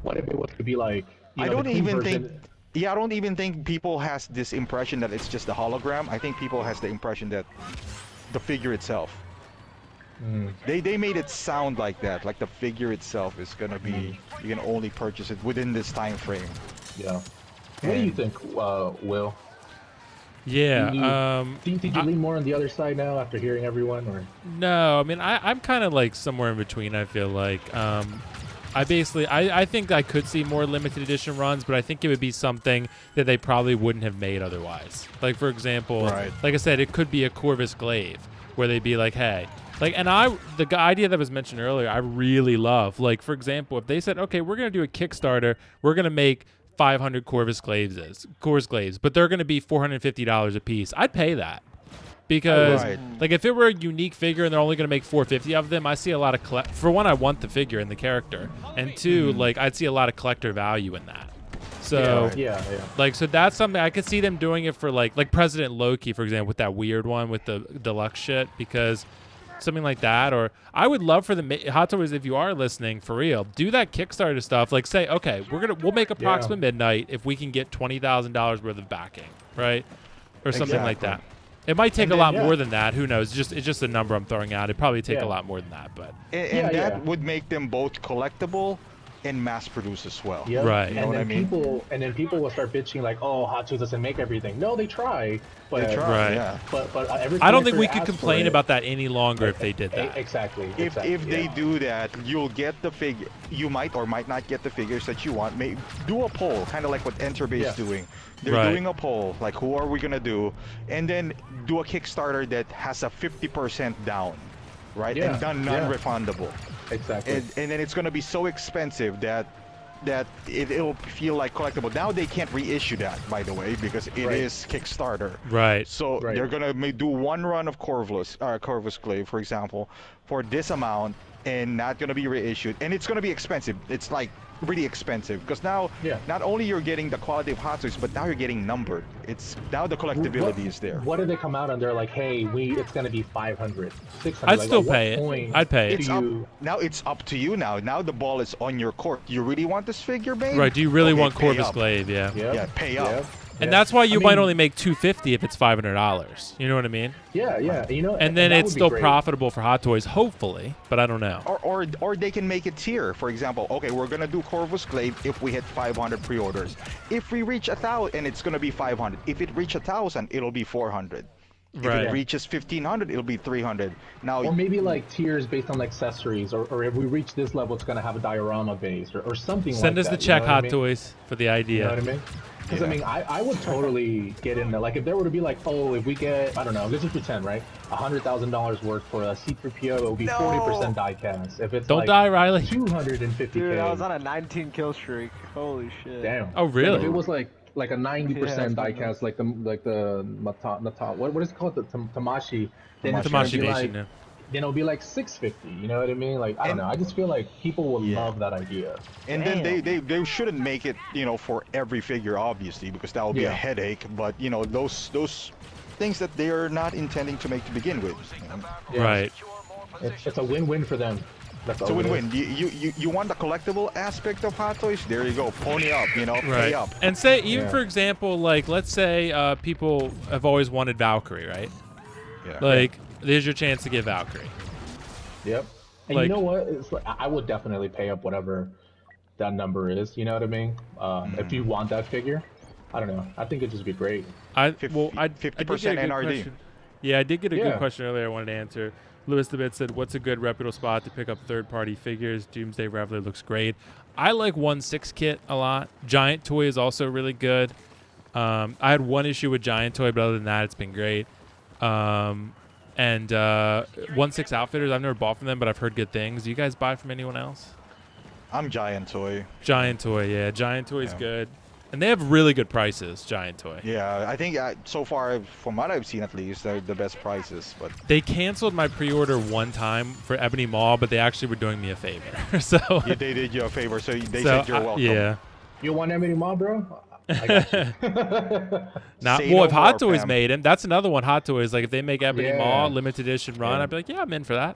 What if it was to be like? I the don't clean even version, think. Yeah, I don't even think people has this impression that it's just a hologram. I think people has the impression that the figure itself. They made it sound like that, like the figure itself is gonna be. You can only purchase it within this time frame. Yeah. What do you think, Will? Yeah. Did you lean more on the other side now after hearing everyone, or? No, I mean I'm kind of like somewhere in between. I feel like I think I could see more limited edition runs, but I think it would be something that they probably wouldn't have made otherwise. Like for example, like I said, it could be a Corvus Glaive where they'd be like, hey, like, and the idea that was mentioned earlier, I really love. Like for example, if they said, okay, we're gonna do a Kickstarter, we're gonna make 500 Corvus Glaives, but they're gonna be $450 a piece. I'd pay that. Because like if it were a unique figure and they're only going to make 450 of them, I see a lot of for one, I want the figure and the character, and two, like I'd see a lot of collector value in that. So like so that's something I could see them doing it for like President Loki, for example, with that weird one with the deluxe shit, because something like that. Or I would love for the Hot Toys, if you are listening for real, do that Kickstarter stuff. Like say, okay, we'll make approximate midnight if we can get $20,000 worth of backing, right, or something like that. It might take a lot more than that. Who knows? It's just a number I'm throwing out. It'd probably take a lot more than that, but and that would make them both collectible and mass produced as well. Yep. Right. You know what I mean? People will start bitching like, "Oh, Hot Toys doesn't make everything." No, they try. But, they try. Yeah. But every I don't think we could complain about that any longer if they did that. Exactly. If they do that, you'll get the figure. You might or might not get the figures that you want. Do a poll, kind of like what Enterbase is doing. They're doing a poll, like who are we gonna do, and then do a Kickstarter that has a 50% down, right? And done non-refundable. Exactly. And then it's gonna be so expensive that it'll feel like collectible. Now they can't reissue that, by the way, because it is Kickstarter. Right. So they're gonna do one run of Corvus Glaive, for example, for this amount, and not gonna be reissued, and it's gonna be expensive. It's like really expensive because now not only you're getting the quality of Hot Toys, but now you're getting numbered. It's now the collectability is there. What do they come out and they're like, hey, it's gonna be 500, 600? I'd still pay it. I'd pay it. Now it's up to you. Now the ball is on your court. Do you really want this figure, babe? Right. Do you really want Corvus Glaive? Yeah. Yeah. Pay up. And that's why you might only make $250 if it's $500. You know what I mean? Yeah. You know, and then it's still profitable for Hot Toys, hopefully, but I don't know. Or they can make it tier. For example, okay, we're gonna do Corvus Glaive if we hit 500 pre-orders. If we reach 1,000, and it's gonna be 500. If it reaches 1,000, it'll be 400. If it reaches 1,500, it'll be 300. Now, or maybe like tiers based on accessories, or if we reach this level, it's gonna have a diorama base or something. Send us the check, Hot Toys, for the idea. You know what I mean? Because I mean, I would totally get in there. Like if there were to be like, oh, if we get, I don't know, let's just pretend, right? $100,000 worth for a C-3PO, it would be 40% die cast. If it's don't die, Riley. 250K. Dude, I was on a 19 kill streak. Holy shit. Damn. Oh really? Like, if it was like a 90% die cast, like the Mata, what is it called? The Tamashi. Then Tamashi Nation. Like, then it'll be like 650. You know what I mean? Like I don't know. I just feel like people will love that idea. And then they shouldn't make it, for every figure, obviously, because that will be a headache. But those things that they are not intending to make to begin with. Right. It's a win-win for them. It's a win-win. You want the collectible aspect of Hot Toys? There you go. Pony up, pay up. And say, even for example, like let's say people have always wanted Valkyrie, right? Yeah. Like there's your chance to get Valkyrie. Yep. And you know what? It's like, I would definitely pay up whatever that number is. You know what I mean? If you want that figure, I don't know. I think it'd just be great. 50% NRD. Yeah, I did get a good question earlier I wanted to answer. Lewis the Bit said, what's a good reputable spot to pick up third-party figures? Doomsday Reveler looks great. I like 1/6 kit a lot. Giant Toy is also really good. I had one issue with Giant Toy, but other than that, it's been great. And 1/6 Outfitters, I've never bought from them, but I've heard good things. Do you guys buy from anyone else? I'm Giant Toy. Giant Toy, yeah. Giant Toy is good. And they have really good prices, Giant Toy. Yeah, I think so far, from what I've seen at least, they're the best prices. But they canceled my pre-order one time for Ebony Maw, but they actually were doing me a favor. So they did you a favor, so they said you're welcome. Yeah. You want Ebony Maw, bro? I got you. Not Say well. no If Hot more, Toys Pam. made him, that's another one. Hot Toys, like if they make Ebony Yeah. Maw limited edition run, Yeah. I'd be like, yeah, I'm in for that.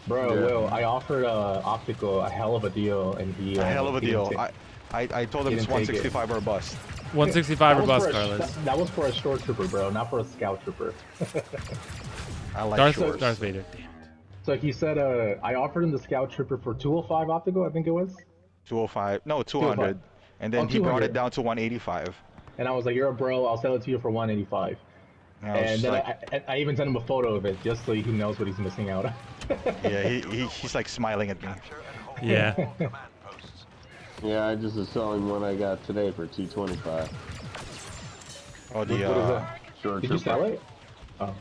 Bro, Yeah. Will, I offered Optical a hell of a deal, and he A hell of a he didn't deal. take- I told him he it's didn't take it. 165 or bust. 165 or was bust, for a- Carlos. that was for a short trooper, bro, not for a scout trooper. I like Darth, shorts. Darth Vader. Damn it. So he said, I offered him the scout trooper for 205 Optical, I think it was. 205. No, 200. And then Oh, he brought 200. it down to 185. And I was like, you're a bro, I'll sell it to you for 185. And I was And just then like, I even sent him a photo of it, just so he knows what he's missing out on. yeah, he's like smiling at me. Yeah. Yeah, I just was selling one I got today for 225. Oh, What the is that? Short Did you trooper. sell it? Oh.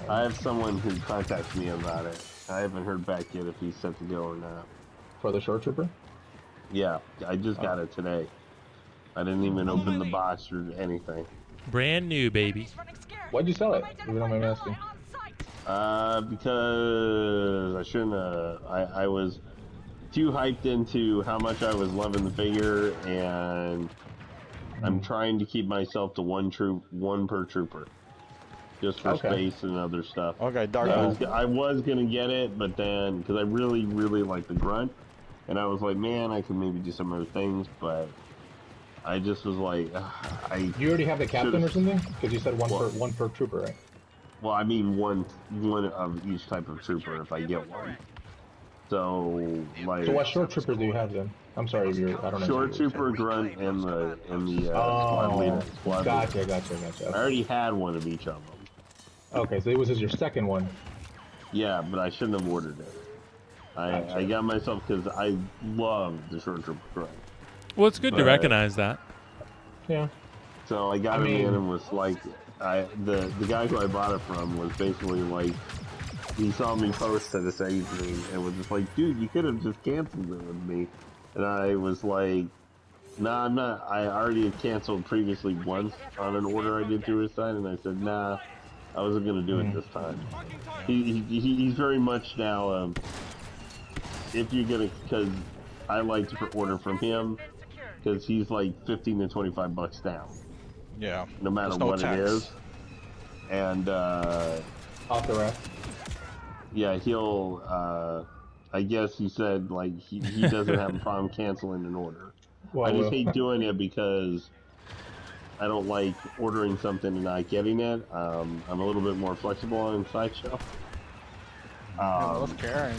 I have someone who contacted me about it. I haven't heard back yet if he's set to go or not. For the short trooper? Yeah, I just got it today. I didn't even open the box or anything. Brand new, baby. Why'd you sell it? If you don't mind me asking. Because I shouldn't have. I was too hyped into how much I was loving the figure, and I'm trying to keep myself to one per trooper, just for Okay. space and other stuff. Okay, Dark Yeah. Mode. I was gonna get it, but then because I really like the grunt, and I was like, man, I could maybe do some other things, but I just was like, I. Do you already have the captain Should've- or something? Because you said What? one per trooper, right? Well, I mean one of each type of trooper if I get one. So like So what short trooper do you have then? I'm sorry if you're, I don't know. short if you're- trooper, grunt, and the squad leader. Squad leader. Gotcha. I already had one of each of them. Okay, so it was just your second one. Yeah, but I shouldn't have ordered it. I Gotcha. got myself because I love the short trooper grunt. Well, it's good to But- recognize that. Yeah. So I got I him in mean- and was like, the guy who I bought it from was basically like, he saw me post to this evening and was just like, dude, you could have just canceled it with me. And I was like, nah, I'm not. I already had canceled previously once on an order I did through his site, and I said, nah, I wasn't going to do it this time. He's very much now, if you're going to, because I like to order from him, because he's like 15 to 25 bucks down, Yeah. no matter There's no what tax. it is. And, Off the rack. yeah, he'll, I guess he said, like, he doesn't have a problem canceling an order. Well, I just hate doing it because I don't like ordering something and not getting it. I'm a little bit more flexible on Sideshow. What's carrying?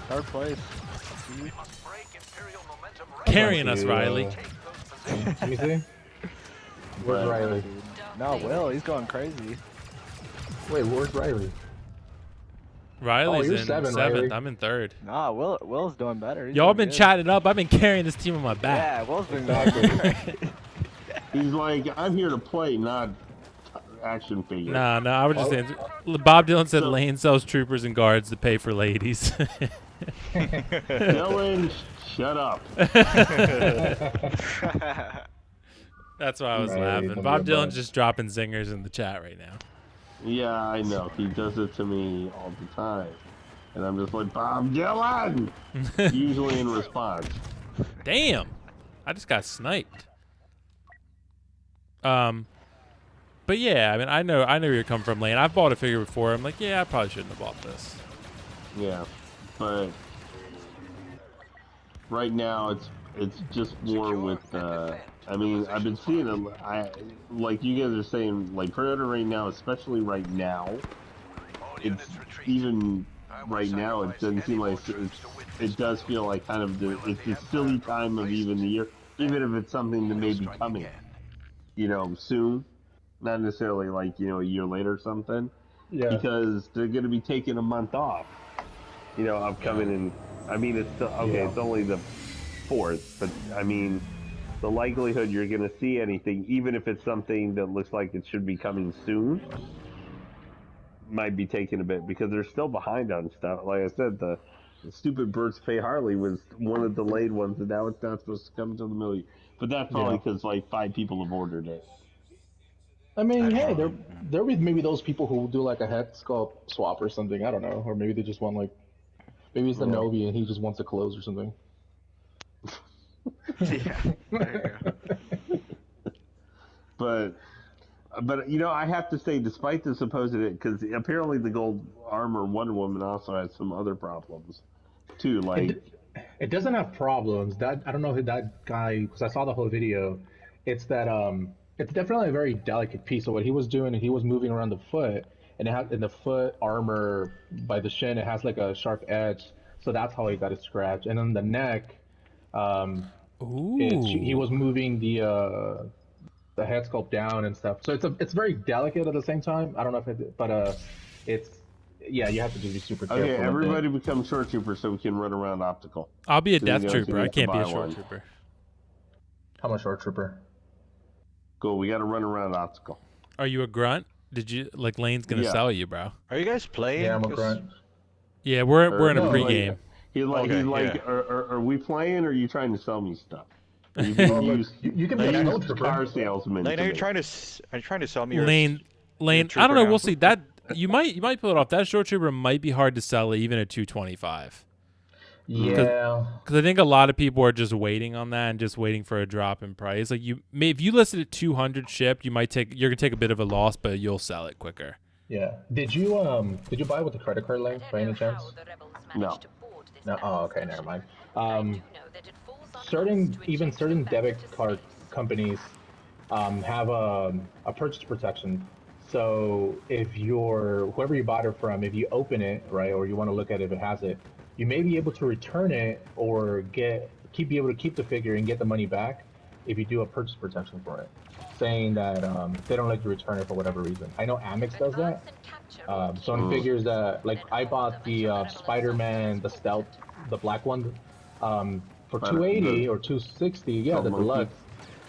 Third place. Carrying us, Riley. Let me see. Where's But- Riley? No, Will, he's going crazy. Wait, where's Riley? Riley's you're in seventh, seventh. Riley. I'm in third. Nah, Will's doing better. He's Y'all doing been good. chatting up. I've been carrying this team on my back. Yeah, Will's been going He's like, I'm here to play, not action figures. Nah, no, I was just saying. Bob Dylan said So- Lane sells troopers and guards to pay for ladies. Dylan, shut up. That's why I was Right, laughing. don't Bob be a bug. Dylan's just dropping zingers in the chat right now. Yeah, I know. He does it to me all the time. And I'm just like, Bob Dylan! Usually in response. Damn, I just got sniped. But yeah, I mean, I know where you're coming from, Lane. I've bought a figure before. I'm like, yeah, I probably shouldn't have bought this. Yeah. But right now it's just more with I mean, I've been seeing like you guys are saying, like Predator right now, especially right now, it's even right now it doesn't seem like it does feel like kind of it's the silly time of even the year, even if it's something that may be coming, soon, not necessarily like, a year later or something, Yeah. because they're going to be taking a month off, upcoming, and I mean, it's still, okay, Yeah. it's only the 4th, but I mean, the likelihood you're going to see anything, even if it's something that looks like it should be coming soon, might be taking a bit, because they're still behind on stuff. Like I said, the stupid Burt's Pay Harley was one of the delayed ones, and now it's not supposed to come until the middle. But that's probably Yeah. because like 5 people have ordered it. I mean, hey, there be maybe those people who do like a head sculpt swap or something. I don't know, or maybe they just want like, maybe it's the Novi and he just wants to close or something. Yeah, there you go. But you know, I have to say, despite the supposed because apparently the gold armor Wonder Woman also has some other problems too. Like It doesn't have problems. That I don't know who that guy, because I saw the whole video. It's that it's definitely a very delicate piece. So what he was doing, he was moving around the foot, and it had in the foot armor by the shin, it has like a sharp edge. So that's how he got it scratched. And then the neck, he was moving the head sculpt down and stuff. So it's very delicate at the same time. I don't know if it, but it's yeah, you have to just be super careful. okay, everybody become short troopers so we can run around optical. I'll be a So death you guys trooper. I need to can't be a buy short one. trooper. I'm a short trooper. Cool, we got to run around optical. Are you a grunt? Did you like Lane's gonna Yeah. sell you, bro? Are you guys playing? Yeah, I'm a 'Cause- grunt. Yeah, we're in a no, pregame. He's like, Okay, he's like, yeah. are we playing or are you trying to sell me stuff? You can use, You can be a use short trooper. car salesman. Lane, to are you me. trying to sell me? Your Lane, I trooper don't know. now. We'll see. That you might pull it off. That short trooper might be hard to sell even at 225. Yeah. Because I think a lot of people are just waiting on that and just waiting for a drop in price. Like if you listed at 200 shipped, you're gonna take a bit of a loss, but you'll sell it quicker. Yeah. Did you buy with the credit card link by any chance? No. No. Oh, okay. Never mind. Certain debit card companies have a purchase protection. So if whoever you bought it from, if you open it, right, or you want to look at it if it has it, you may be able to return it or be able to keep the figure and get the money back if you do a purchase protection for it, saying that they don't let you return it for whatever reason. I know Amex does that. So on figures that, like, I bought the Spider-Man, the Stealth, the black one, for 280 or 260. Yeah, the deluxe.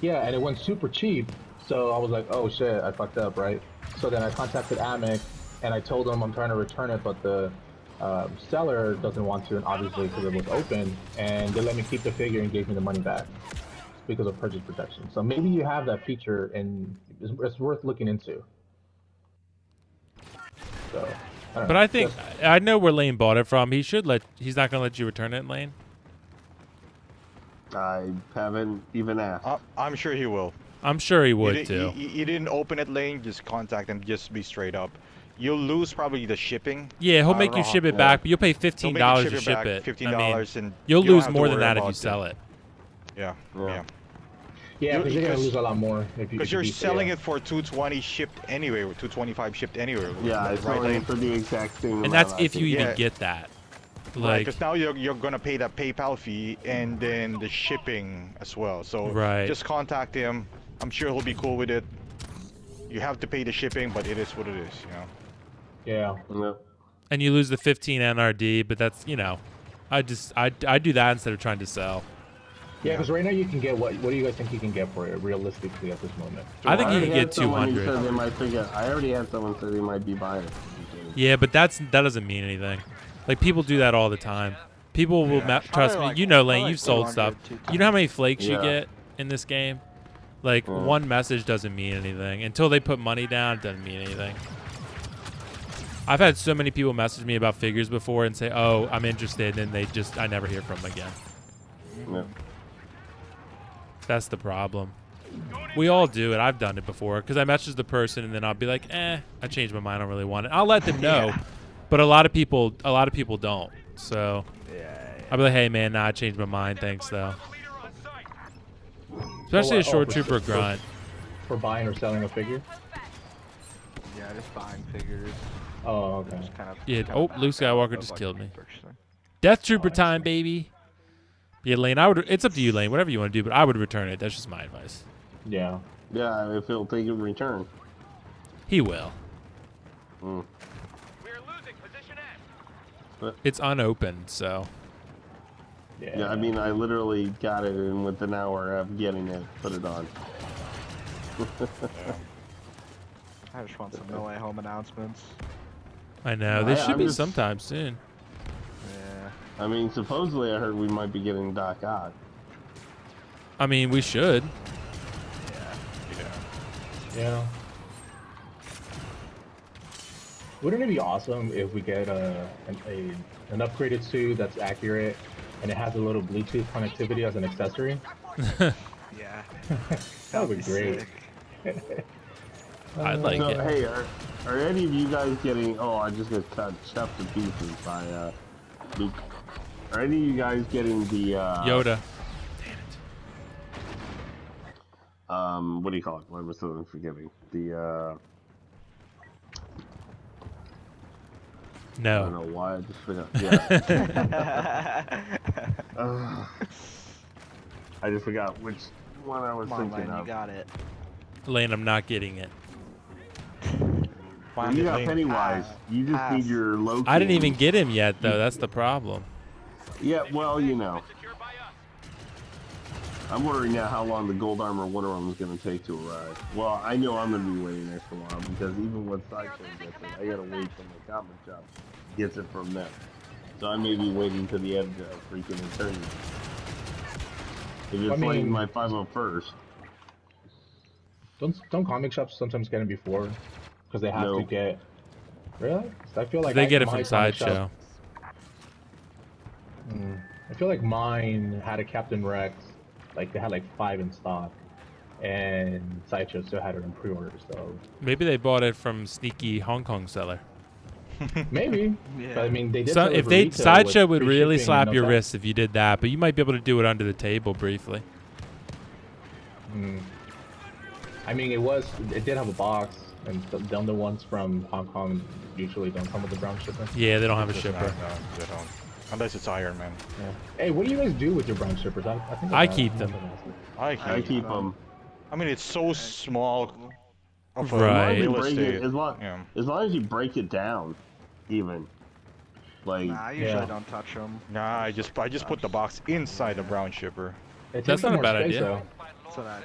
Yeah, and it went super cheap. So I was like, oh shit, I fucked up, right? So then I contacted Amex and I told them I'm trying to return it, but the seller doesn't want to, and obviously because it was open, and they let me keep the figure and gave me the money back because of purchase protection. So maybe you have that feature and it's worth looking into. So, But I think I know where Lane bought it from. He's not gonna let you return it, Lane. I haven't even asked. I'm sure he will. I'm sure he You would di- too. You didn't open it, Lane. Just contact him. Just be straight up. You'll lose probably the shipping. Yeah, he'll I make don't you know ship how- it back, but you'll pay He'll $15 make you to ship ship back it. $15, and you'll you don't lose have to more than worry that if about you sell it. Yeah, Yeah. yeah. yeah, because you're gonna because- lose a lot more if you. Because you're selling it for 220 shipped anyway, or 225 shipped anywhere. Yeah, right, it's selling Lane? it for the exact same amount. And that's I if you think. even Yeah. get that. Right, Like, because now you're gonna pay that PayPal fee and then the shipping as well. So Right. just contact him. I'm sure he'll be cool with it. You have to pay the shipping, but it is what it is, you know. Yeah. Yeah. and you lose the 15 NRD, but that's I do that instead of trying to sell. Yeah, because right now you can get what do you guys think you can get for it realistically at this moment? I think you already can had get someone who 200. said they might figure. I already had someone say they might be buying it. Yeah, but that doesn't mean anything. Like people do that all the time. People will trust me. like- You know, probably Lane, like you've sold 200, stuff. 210. You know how many flakes you Yeah. get in this game? Like one message doesn't mean anything until they put money down. It doesn't mean anything. I've had so many people message me about figures before and say, "Oh, I'm interested," and I never hear from them again. Yeah. That's the problem. We all do it. I've done it before because I message the person and then I'll be like, I changed my mind. I don't really want it. I'll let them know, but a lot of people don't. So I'll be like, hey man, I changed my mind. Thanks though. Especially a short trooper grunt. For buying or selling a figure? Yeah, just buying figures. Oh, okay. Just kind of. Yeah. kind Oh, of Luke Skywalker of, just like, killed me. purchasing. Death Trooper time, baby. Yeah, Lane. It's up to you, Lane. Whatever you want to do, but I would return it. That's just my advice. Yeah. Yeah, if he'll take a return. He will. Mm. It's unopened, so. Yeah, I mean, I literally got it in with an hour of getting it, put it on. I just want some No Way Home announcements. I know. They should I'm be just- sometime soon. Yeah. I mean, supposedly I heard we might be getting Doc Ock. I mean, we should. Yeah. Wouldn't it be awesome if we get an upgraded suit that's accurate and it has a little Bluetooth connectivity as an accessory? Yeah. That would be great. Sick. I'd like So it. hey, are any of you guys getting? Oh, I just got cut chopped to pieces by Luke. Are any of you guys getting the Yoda. what do you call it? What was the forgiving? The I don't No. know why I just forgot. Yeah. I just forgot which one I was Come on, thinking Lane, of. you got it. Lane, I'm not getting it. When you got Pennywise, you just need your low. I didn't even get him yet, though. That's the problem. Yeah, well, you know. I'm wondering now how long the Gold Armor Wonder Woman is going to take to arrive. Well, I know I'm going to be waiting an extra while because even when Sideshow gets it, I got to wait till the comic shop gets it from them. So I may be waiting to the end of freaking eternity. If it's like my 501st. Don't comic shops sometimes get it before? Because they have to get... Really? I feel like They get it my from comic Sideshow. shop- I feel like mine had a Captain Rex, like they had like 5 in stock, and Sideshow still had it in pre-order. So Maybe they bought it from sneaky Hong Kong seller. maybe, Yeah. but I mean they did. So sell it if for they retail Sideshow with would free really shipping slap and your no wrists if you did that, but you might be able to do it under the table briefly. tax. I mean it did have a box, and the other ones from Hong Kong usually don't come with the brown shipper. Yeah, they don't have a Does shipper. not, no, they don't. Unless it's Iron Man. Yeah. Hey, what do you guys do with your brown shippers? I think I about it. keep them. I keep them. I mean, it's so small. Of a Right. real Break estate. it, as long as you break it down, even. Like, Nah, I usually don't touch them. Nah, I just put the box inside the brown shipper. It That's takes not up a more bad space, idea. though.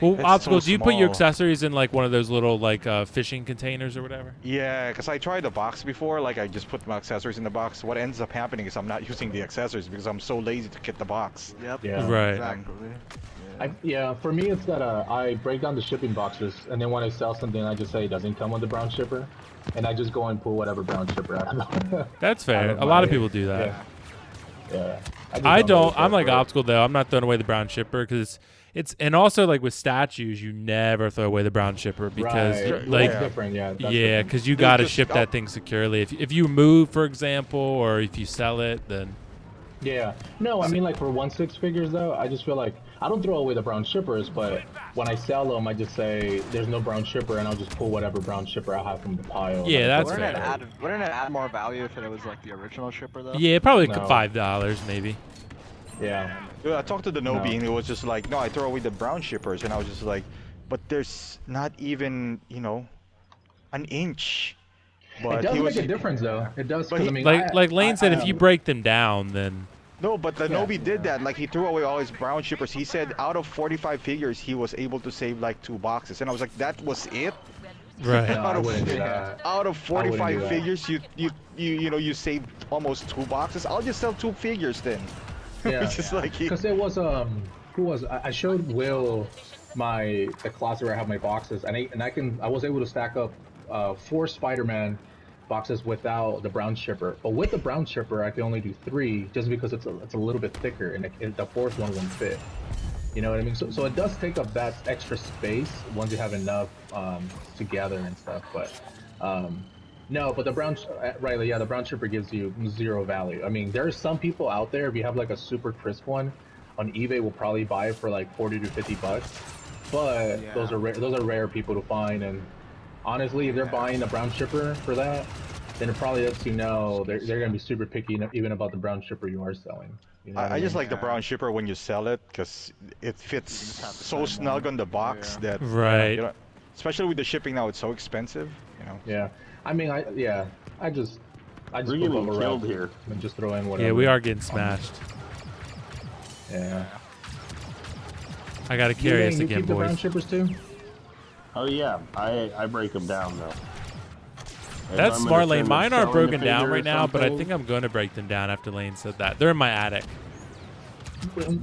Well, It's Optical, so do you put your small. accessories in like one of those little like fishing containers or whatever? Yeah, because I tried the box before. Like, I just put my accessories in the box. What ends up happening is I'm not using the accessories because I'm so lazy to get the box. Yep. Yeah. Right. Exactly. Yeah, for me it's that I break down the shipping boxes, and then when I sell something, I just say it doesn't come with the brown shipper, and I just go and pull whatever brown shipper out of That's fair. of A lot of my- people do that. Yeah. I just don't. really I'm care like for it. Optical though. I'm not throwing away the brown shipper because it's and also like with statues, you never throw away the brown shipper because Right. like That's different, yeah. That's yeah, different. because you got to just- ship that thing securely. If you move, for example, or if you sell it, then Yeah. No, I mean like for 1/6 figures though, I just feel like I don't throw away the brown shippers, but when I sell them, I just say there's no brown shipper, and I'll just pull whatever brown shipper I have from the pile. Yeah, that's Wouldn't fair. wouldn't it add more value if it was like the original shipper though? yeah, probably No. $5 maybe. Yeah. Dude, I talked to the Nobi No. and it was just like, no, I throw away the brown shippers, and I was just like, but there's not even, an inch. But It does he was make a difference though. It does. But 'cause, he- I mean, Like Lane said, if you um, break them down, then no, but the Yeah. Nobi did that. Like, he threw away all his brown shippers. He said out of 45 figures, he was able to save like 2 boxes, and I was like, that was it. right. No, I wouldn't do that. Out of I wouldn't 45 do that. figures, you saved almost 2 boxes. I'll just sell 2 figures then. Yeah. It's just like Because it was who was I showed Will the closet where I have my boxes, and I was able to stack up 4 Spider-Man boxes without the brown shipper, but with the brown shipper I can only do 3 just because it's a little bit thicker, and the 4th one won't fit. You know what I mean? So it does take up that extra space once you have enough together and stuff. But no, but the brown Riley, yeah, the brown shipper gives you 0 value. I mean, there's some people out there, if you have like a super crisp one on eBay, will probably buy it for like 40 to 50 bucks. But Yeah. those are rare people to find, and honestly, if they're buying a brown shipper for that, then it probably lets you know they're gonna be super picky even about the brown shipper you are selling. You know what I just mean? like the brown shipper when you sell it because it fits just have to so spend snug money. on the box that Right. especially with the shipping now, it's so expensive. Yeah, I mean, I just we're put getting bubble killed wrap here. and just throw in whatever. Yeah, we are getting smashed. Yeah. I gotta You, carry Lane, us you again, keep the brown boys. shippers too? Oh yeah, I break them down though. If That's I'm gonna smart, Lane. send Mine them aren't selling broken a down figure or right now, but I something- think I'm going to break them down after Lane said that. They're in my attic.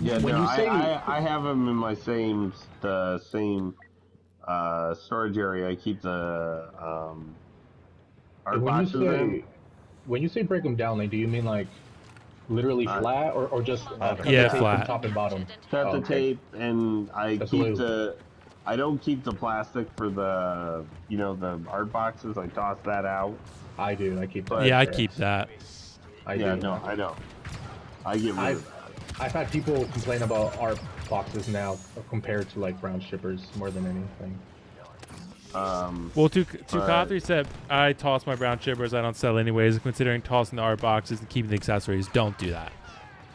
Yeah, when no, you say I have them in my same storage area. I keep the art boxes in. when you say break them down, like, do you mean like literally flat or just cut Yeah, the tape flat. from top and bottom? Cut Oh, the okay. tape, and I That's keep lube. I don't keep the plastic for the, the art boxes. I toss that out. I do. I keep that. Yeah, I keep that. I Yeah, do. no, I know. I get rid of that. I've had people complain about art boxes now compared to like brown shippers more than anything. Well, Tukathri said, I toss my brown shippers. I don't sell anyways. Considering tossing the art boxes and keeping the accessories, don't do that.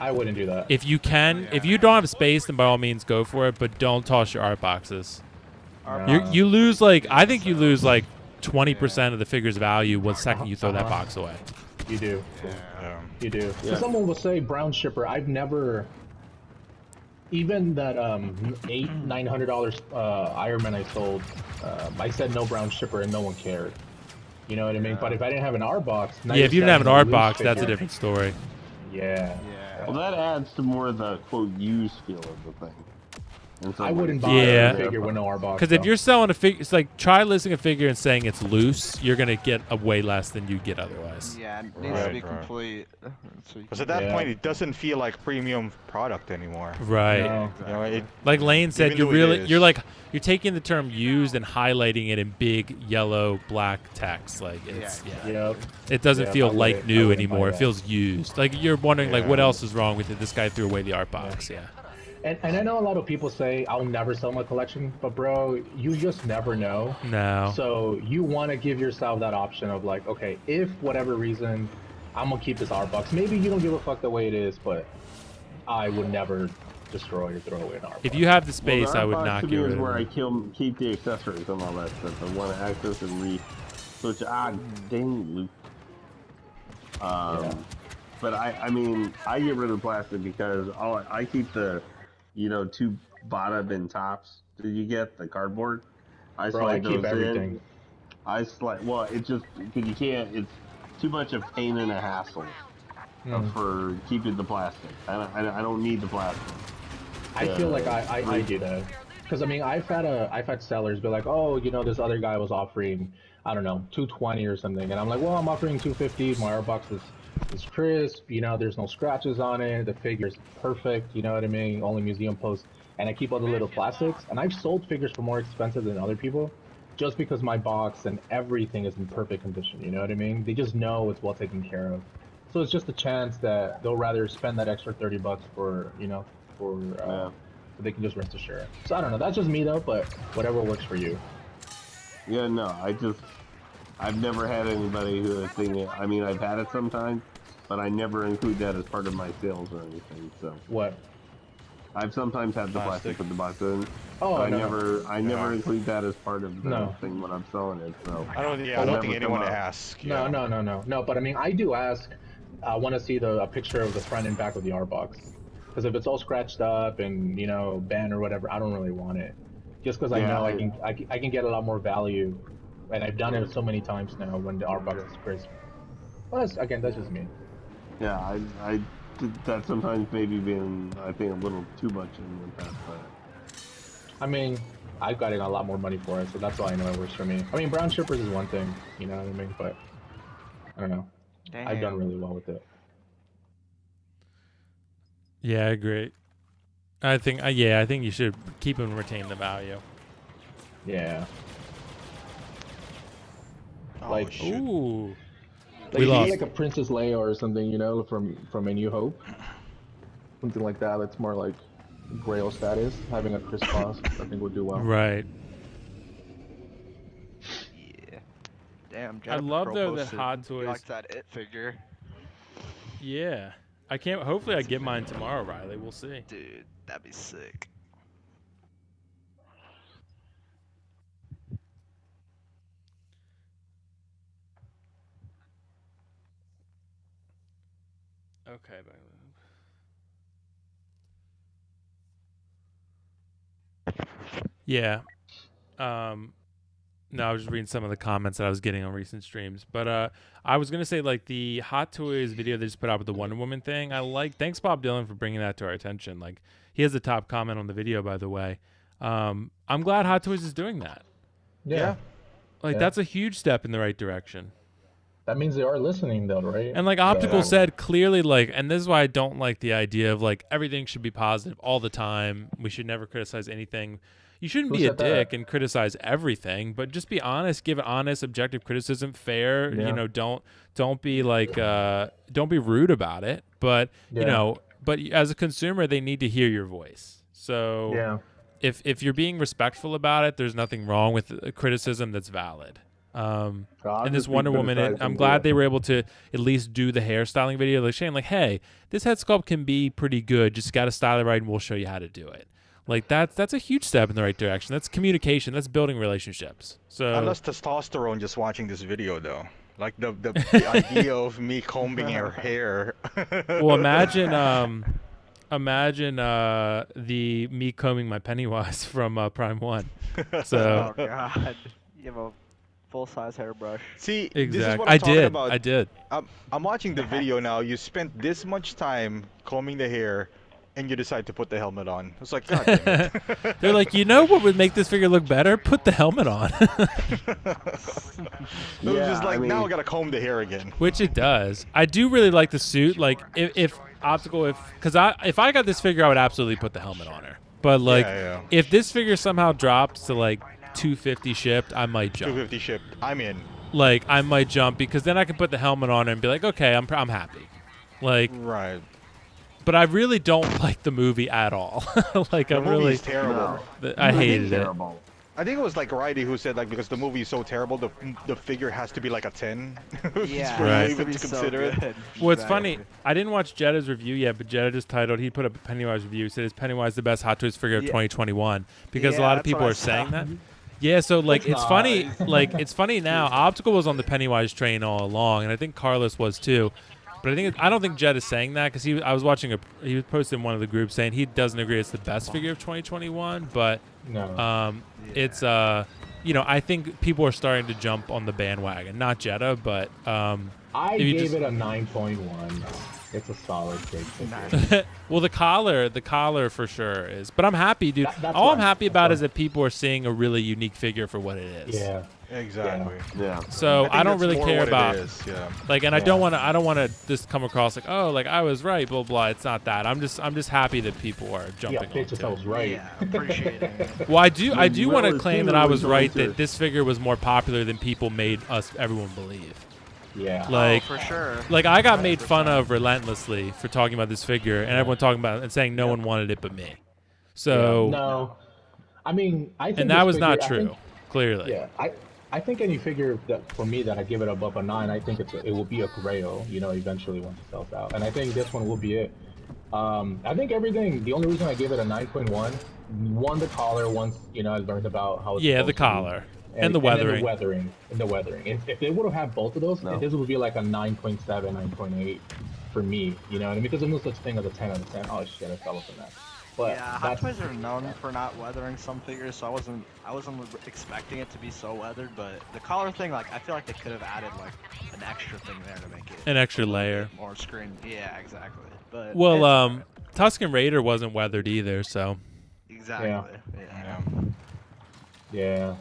I wouldn't do that. If you can, if you don't have space, then by all means go for it. But don't toss your art boxes. You lose I think you lose 20% of the figure's value one second you throw that box away. You do. Yeah. You do. Yeah. Someone will say brown shipper. I've never. Even that $900 Iron Man I sold, I said no brown shipper and no one cared. You know what I mean? But if I didn't have an art box, Yeah, if you didn't have an art box, that's a different story. Yeah. Well, that adds to more of the quote used feel of the thing. And so I wouldn't buy Yeah. a figure with no art box. Because if you're selling a figure, it's like try listing a figure and saying it's loose, you're gonna get a way less than you get otherwise. Yeah, it needs to be complete. So Because at that point, it doesn't feel like premium product anymore. Right. No. You know, it, Like Lane said, Even though it is. you're taking the term used and highlighting it in big yellow black text. Like it's Yep. it doesn't Yeah, feel I like wouldn't new buy anymore. It that. feels used. Like you're wondering like Yeah. what else is wrong with it. This guy threw away the art box. Yeah. And I know a lot of people say I'll never sell my collection, but bro, you just never know. No. So you want to give yourself that option of like, okay, if whatever reason I'm gonna keep this art box. Maybe you don't give a fuck the way it is, but I would never destroy or throw away an art box. If you have the Well, space, the I art would box not to get me rid is of where I it. keep the accessories and all that stuff. I want to access and switch. Dang, Luke. But I mean, I get rid of plastic because I keep the, two bottom and tops. Did you get the cardboard? I Bro, I slide keep those everything. in. I slide. Well, it just because you can't. It's too much of pain and a hassle for keeping the plastic. I don't need the plastic. I feel like I do that. Because I mean, I've had sellers be like, oh, this other guy was offering, I don't know, 220 or something, and I'm like, well, I'm offering 250. My art box is crisp. There's no scratches on it. The figure's perfect. You know what I mean? Only museum post, and I keep all the little plastics. And I've sold figures for more expensive than other people, just because my box and everything is in perfect condition. You know what I mean? They just know it's well taken care of. So it's just a chance that they'll rather spend that extra $30 for so they can just rest assured. So I don't know. That's just me though, but whatever works for you. Yeah, no, I've never had anybody who is thinking. I mean, I've had it sometimes, but I never include that as part of my sales or anything. So What? I've sometimes had the plastic with the box in. Oh, but no. I never include that as part of the No. thing when I'm selling it. So I don't never think come anyone up. asks. No. But I mean, I do ask. I want to see a picture of the front and back of the art box. Because if it's all scratched up and bent or whatever, I don't really want it. Just because I know I can get a lot more value, and I've done it so many times now when the art box is crisp. Well, that's just me. Yeah, I did that sometimes maybe being I think a little too much in the past. But I mean, I've gotten a lot more money for it, so that's why I know it works for me. I mean, brown shippers is one thing, you know what I mean? But I don't know. Damn. I've done really well with it. Yeah, I agree. I think you should keep and retain the value. Yeah. Oh, Like, shoot. Ooh. Like, We if you lost. get like a Princess Leia or something, from A New Hope. Something like that. That's more like Grail status. Having a Chris Cross, I think would do well. Right. Yeah. Damn. I Jennifer love, Crow though, that posted Hot he Toys- likes that It figure. Yeah. I can't. Hopefully, I get mine tomorrow, Riley. We'll see. Dude, that'd be sick. Okay. Yeah. No, I was just reading some of the comments that I was getting on recent streams. But I was gonna say like the Hot Toys video they just put out with the Wonder Woman thing. Thanks Bob Dylan for bringing that to our attention. Like he has the top comment on the video, by the way. I'm glad Hot Toys is doing that. Yeah. Like Yeah. that's a huge step in the right direction. That means they are listening, though, right? And like Optical Yeah. said clearly, like, and this is why I don't like the idea of like everything should be positive all the time. We should never criticize anything. You shouldn't Who be a said that? dick and criticize everything, but just be honest, give honest, objective criticism, fair. Yeah. You know, don't be like don't be rude about it. But you Yeah. know, but as a consumer, they need to hear your voice. So Yeah. if you're being respectful about it, there's nothing wrong with a criticism that's valid. I'll And this just be Wonder Woman, criticizing I'm glad you. they were able to at least do the hairstyling video. Like Shane, like, hey, this head sculpt can be pretty good. Just got to style it right, and we'll show you how to do it. Like that's a huge step in the right direction. That's communication. That's building relationships. So I lost testosterone just watching this video, though. Like the idea of me combing her hair. well, imagine the me combing my Pennywise from Prime 1. So Oh god, you have a full-size hairbrush. See, this is exactly, what I'm talking about. I did. I'm watching the video now. You spent this much time combing the hair, and you decide to put the helmet on. It's like, God damn it. They're like, you know what would make this figure look better? Put the helmet on. It was just like, I mean, now I gotta comb the hair again. Which it does. I do really like the suit. Like if Optical, if I got this figure, I would absolutely put the helmet on her. But like, Yeah. if this figure somehow drops to like 250 shipped, I might jump. 250 shipped. I'm in. Like I might jump because then I can put the helmet on her and be like, okay, I'm happy. Like, Right. but I really don't like the movie at all. Like The I'm movie really, is terrible. I hated it. terrible. I think it was like Riley who said like because the movie is so terrible, the figure has to be like a 10. Yeah, For Right. you even to consider it. Well, it's funny. I didn't watch Jetta's review yet, but Jetta just titled. He put up a Pennywise review. Said is Pennywise the best Hot Toys figure of Yeah. 2021? Because a Yeah, lot of that's people what I are saying saw. that. Yeah, so like it's not. funny. Like it's funny now. Optical was on the Pennywise train all along, and I think Carlos was too. But I don't think Jed is saying that because I was watching he was posted in one of the groups saying he doesn't agree it's the best figure of 2021, but No. it's you know, I think people are starting to jump on the bandwagon. Not Jetta, but I if you gave just- it a 9.1. It's a solid great figure. well, the collar for sure is. But I'm happy, dude. That's All I'm right. happy That's about right. is that people are seeing a really unique figure for what it is. Yeah. Exactly. Yeah. So think I don't that's really more care what it about is, yeah. like, and I Yeah. don't want to just come across like, oh, like I was right, blah blah. It's not that. I'm just happy that people are Yeah, jumping pictures I on was it. right. Yeah, appreciate it. Well, I do want to Well, claim it's that I was really right going that to- this figure was more popular than people made everyone believe. Yeah. Like Oh, for sure. Like I got made fun of relentlessly for talking about this figure, and everyone talking about it and saying no one wanted it but me. So No. I mean, I think and that this was not figure- I true, think- clearly. Yeah, I think any figure that for me that I give it above a 9, I think it will be a Grail, you know, eventually once it sells out, and I think this one will be it. I think everything. The only reason I give it a 9.1, one the collar. Once you know, I learned about how. It's Yeah, the supposed to be, collar and the then weathering. the weathering. If they would have had both of those, No. this would be like a 9.7, 9.8 for me. You know what I mean? Because there's no such thing as a 10 out of 10. Oh shit, I fell off in that. But Yeah, Hot that's Toys are known for not weathering some figures, so I wasn't expecting it to be so weathered. But the collar thing, like, I feel like they could have added like an extra thing there to make it An extra a little layer. bit more screen. Yeah, exactly. But Well, it's alright. Tuscan Raider wasn't weathered either, so Exactly. Yeah. Yeah. yeah.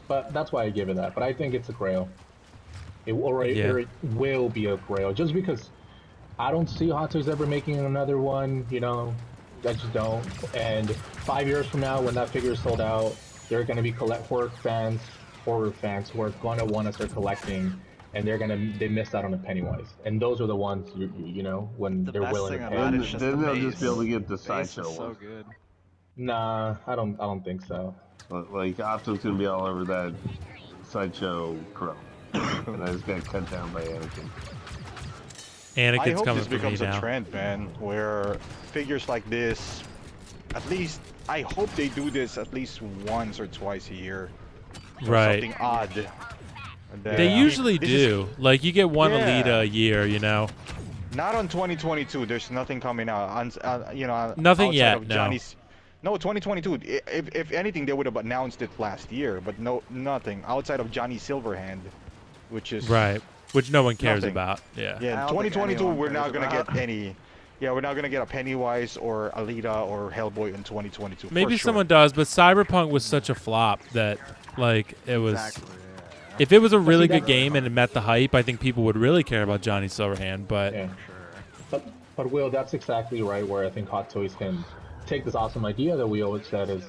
But that's why I give it that. But I think it's a Grail. It will be a Grail just because I don't see Hot Toys ever making another one. You know, I just don't. And 5 years from now, when that figure is sold out, there are going to be horror fans who are going to want to start collecting, and they missed out on the Pennywise. And those are the ones you know when The they're best willing thing to about pay. it Then, is just then the they'll just base. be able to get the Base Sideshow is so one. good. Nah, I don't think so. Like Opto's gonna be all over that Sideshow Crow, and I just got cut down by Anakin. I Anakin's hope coming this for me becomes a now. trend, man, where figures like this, at least, I hope they do this at least once or twice a year. Or Right. Something odd. And They then- usually This is- do. Like you get one Yeah. Alita a year, you know. Not on 2022. There's nothing coming out. You know, Nothing outside yet, Of no. Johnny's. No, 2022. If anything, they would have announced it last year, but nothing outside of Johnny Silverhand, which is Right. Which no one cares Nothing. about. Yeah. Yeah, I don't think 2022. anyone We're not cares gonna about. get any. Yeah, we're not gonna get a Pennywise or Alita or Hellboy in 2022. Maybe for sure. someone does, but Cyberpunk was such a flop that like it was. Exactly. Yeah. If it was a really that's- good game and it met the hype, I think people would really care about Johnny Silverhand. But Yeah. Sure. But Will, that's exactly right where I think Hot Toys can take this awesome idea that we always said is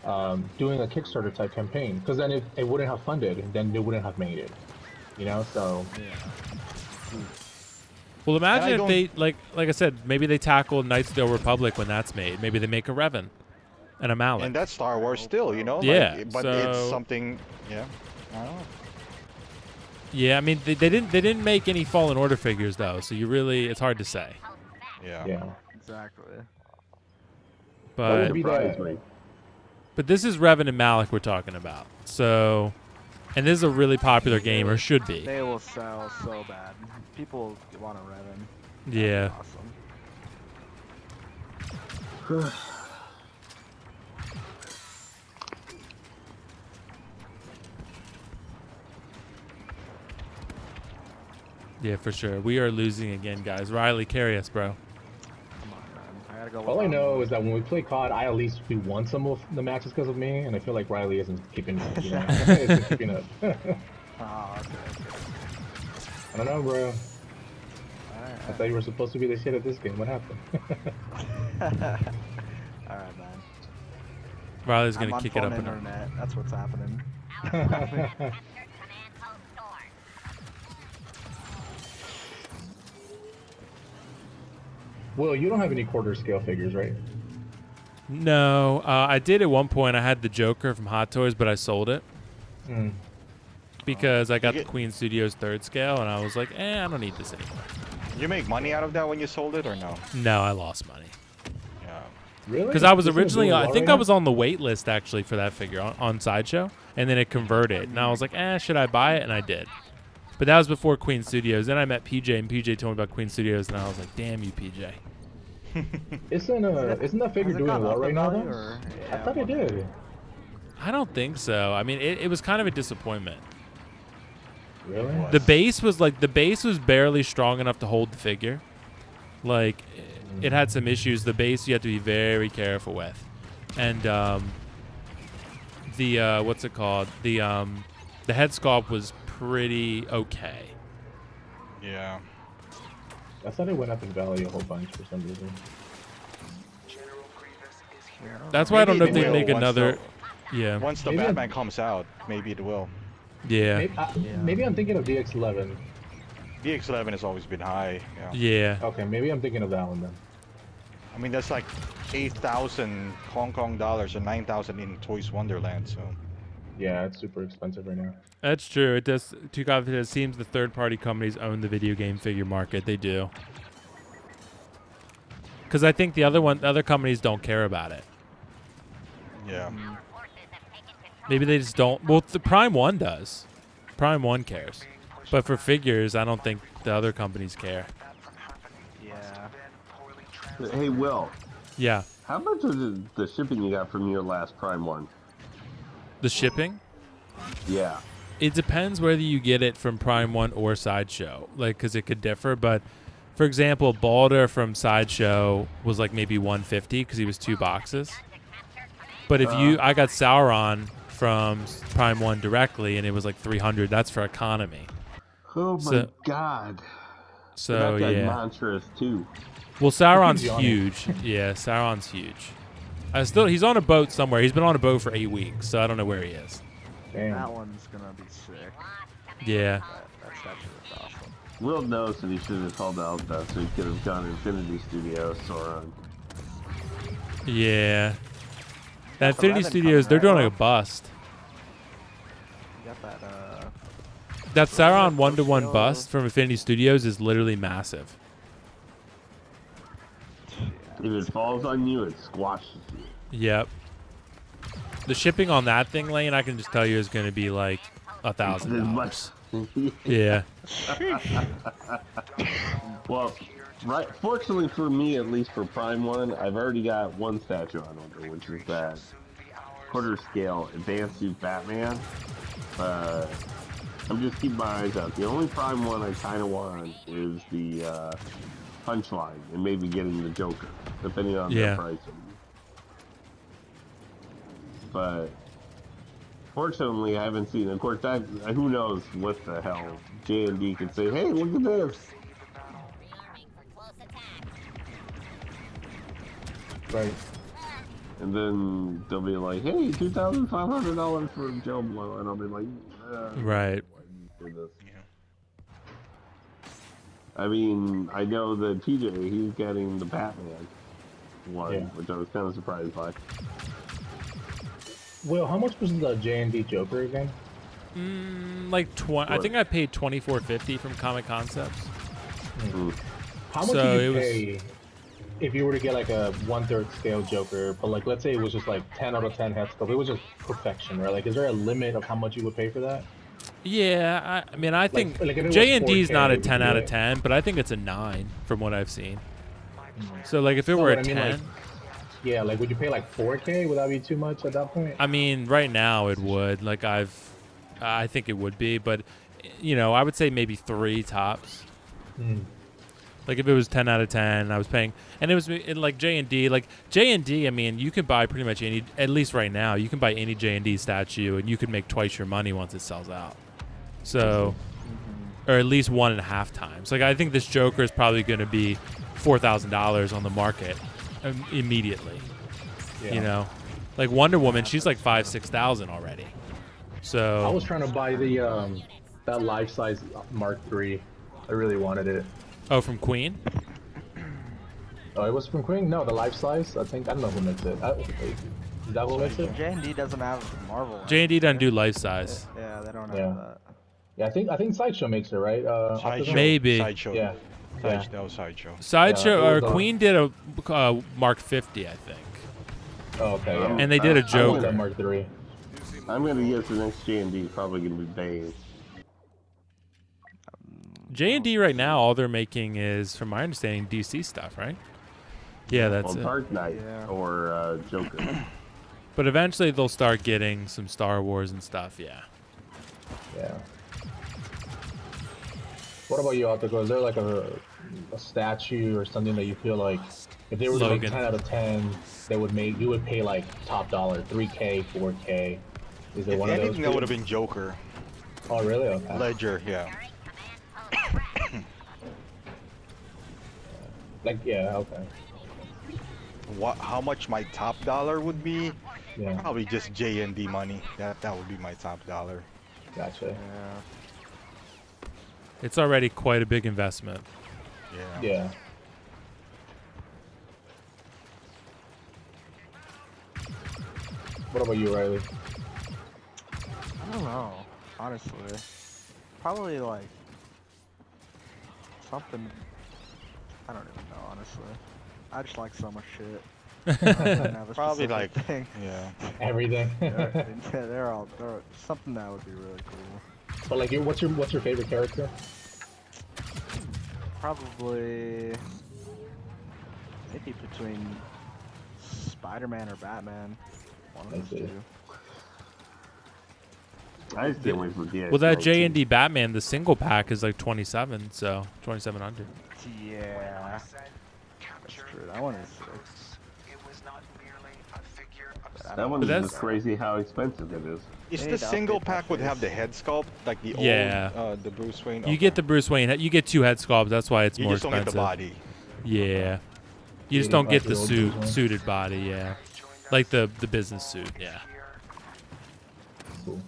doing a Kickstarter type campaign, because then it wouldn't have funded, then they wouldn't have made it. You know, so Well, imagine And I if they like I said, maybe they tackle Knights of the Old Republic when that's made. Maybe they make a Revan and a Malak. And that's Star Wars still, you know. Yeah, Like, but so- it's something. Yeah. I don't know. Yeah, I mean they didn't make any Fallen Order figures though, so it's hard to say. Yeah. yeah. Exactly. That But would be Surprised the, me. But this is Revan and Malak we're talking about. So, and this is a really popular game, or should be. They will sell so bad. People want a Revan. Yeah. Awesome. Yeah, for sure. We are losing again, guys. Riley, carry us, bro. Come on, man. I gotta go. all I know is that when we play COD, I at least we won some of the matches because of me, and I feel like Riley isn't keeping up. You know? Isn't keeping up. Oh, okay. I don't know, bro. Alright. I thought you were supposed to be the shit at this game. What happened? Alright, man. Riley's I'm gonna on kick it phone up and internet. That's what's happening. Well, you don't have any quarter scale figures, right? No, I did at one point. I had the Joker from Hot Toys, but I sold it Mm. because I got the get- Queen Studios third scale, and I was like, I don't need this anymore. You make money out of that when you sold it or no? No, I lost money Yeah. Really? because I was Isn't it originally, doing I well think right I now? was on the wait list actually for that figure on Sideshow, and then it converted, and I was like, should I buy it? And I did. But that was before Queen Studios. Then I met PJ, and PJ told me about Queen Studios, and I was like, damn you, PJ. Isn't that figure Has it doing gone well up right in now? value, Though? or- I thought it did. I don't think so. I mean, it was kind of a disappointment. Really? The base was barely strong enough to hold the figure. Like, it had some issues. The base you have to be very careful with, and the what's it called? The head sculpt was pretty okay. Yeah. I thought it went up in value a whole bunch for some reason. That's why I don't know if Maybe they it make will once another. Yeah. Once the Maybe I- Batman comes out, maybe it will. Yeah. Maybe I'm thinking of DX11. DX11 has always been high. Yeah. Yeah. Okay, maybe I'm thinking of that one then. I mean, that's like 8,000 Hong Kong dollars or 9,000 in Toys Wonderland. So. Yeah, it's super expensive right now. That's true. It does. It seems the third-party companies own the video game figure market. They do. Because I think the other companies don't care about it. Yeah. Maybe they just don't. Well, the Prime 1 does. Prime 1 cares. But for figures, I don't think the other companies care. Yeah. Hey, Will, Yeah. how much was the shipping you got from your last Prime one? The shipping? Yeah. It depends whether you get it from Prime 1 or Sideshow. Like, because it could differ. But, for example, Balder from Sideshow was like maybe $150 because he was 2 boxes. But if I got Sauron from Prime 1 directly, and it was like $300. That's for economy. Oh my So- God. So that guy's yeah. monstrous too. Well, Sauron's He's on it. huge. Yeah, Sauron's huge. He's on a boat somewhere. He's been on a boat for 8 weeks, so I don't know where he is. Damn. That one's gonna be sick. Yeah. That statue is awesome. Will knows that he should have called out that so he could have gone Infinity Studios Sauron. Yeah. That the Infinity Revan Studios, coming, they're right, doing like Will? a bust. You got that, That Sauron 1-to-1 Studios. bust from Infinity Studios is literally massive. If it falls on you, it squashes you. Yep. The shipping on that thing, Lane, I can just tell you is going to be like As $1,000. much. Yeah. Well, right. Fortunately for me, at least for Prime One, I've already got one statue on order, which is that quarter scale advanced suit Batman. I'm just keeping my eyes out. The only Prime One I kind of want is the Punchline, and maybe getting the Joker, depending on Yeah. their pricing. But fortunately, I haven't seen. Of course, that who knows what the hell J&D could say. Hey, look at this. Right. And then they'll be like, "Hey, $2,500 for Joe Blow," and I'll be like, Right. For this. I mean, I know that TJ, he's getting the Batman one, which I was kind of surprised by. Well, how much was the J&D Joker again? Like 20. I think I paid $24.50 from Comic Concepts. How much So did you it was- pay if you were to get like a 1/3 scale Joker? But like, let's say it was just like 10 out of 10 head sculpt. It was just perfection, right? Like, is there a limit of how much you would pay for that? Yeah, I mean, I think like if it was J&D's not a 4K, 10 out of yeah. 10, but I think it's a 9 from what I've seen. So like if it No, were but a I mean, 10, like, yeah, like would you pay like 4K? Would that be too much at that point? I mean, right now it would. Like I think it would be, but you know, I would say maybe 3 tops. Like if it was 10 out of 10, I was paying, and it was like J&D. Like J&D, I mean, you can buy pretty much any. At least right now, you can buy any J&D statue, and you can make twice your money once it sells out. So, or at least 1.5 times. Like I think this Joker is probably going to be $4,000 on the market immediately. You know, like Wonder Woman, she's like 5,000-6,000 already. So I was trying to buy the that life size Mark III. I really wanted it. Oh, from Queen? Oh, it was from Queen? No, the life size. I don't know who makes it. Is that who makes it? J&D doesn't have Marvel. J&D doesn't do life size. Yeah, they don't have Yeah. that. Yeah, I think Sideshow makes it, right? Sideshow. Maybe. Sideshow. Yeah. That was Sideshow. Sideshow Yeah, it or was, Queen did a Mark 50, I think, Oh, okay. Yeah. and they did a I want Joker. that Mark III. I'm gonna guess the next J&D is probably gonna be Bane. J&D right now, all they're making is, from my understanding, DC stuff, right? Yeah, that's Well, it. Dark Knight Yeah. or Joker. But eventually they'll start getting some Star Wars and stuff. Yeah. Yeah. What about you, Optical? Is there like a statue or something that you feel like if they were to make Logan. 10 out of 10, you would pay like top dollar, 3K, 4K? Is there If one of those? anything, that would have been Joker. Oh, really? Okay. Ledger, yeah. Like, yeah, okay. How much my top dollar would be? Yeah, Probably just J&D money. That would be my top dollar. gotcha. Yeah. It's already quite a big investment. Yeah. Yeah. What about you, Riley? I don't know, honestly. Probably like something. I don't even know, honestly. I just like so much shit. I don't have a Probably specific like, thing. yeah. Everything. They're something that would be really cool. But like, what's your favorite character? Probably maybe between Spider-Man or Batman. One I of those see. two. I just can't wait for the Well, that J&D Batman, the single pack is like 27, so 2,700. Yeah. That's true. That one is sick. That one But is that's- just crazy how expensive it is. Is They the need to single update my pack would have the face. head sculpt, like the Yeah. old, the Bruce Wayne? You get the Bruce Wayne. You get 2 head sculpts. That's why it's You more just don't expensive. get the body. Yeah. You just Yeah, don't like get the the old Bruce Wayne. suited body. Yeah. Like the business suit. Yeah. Cool.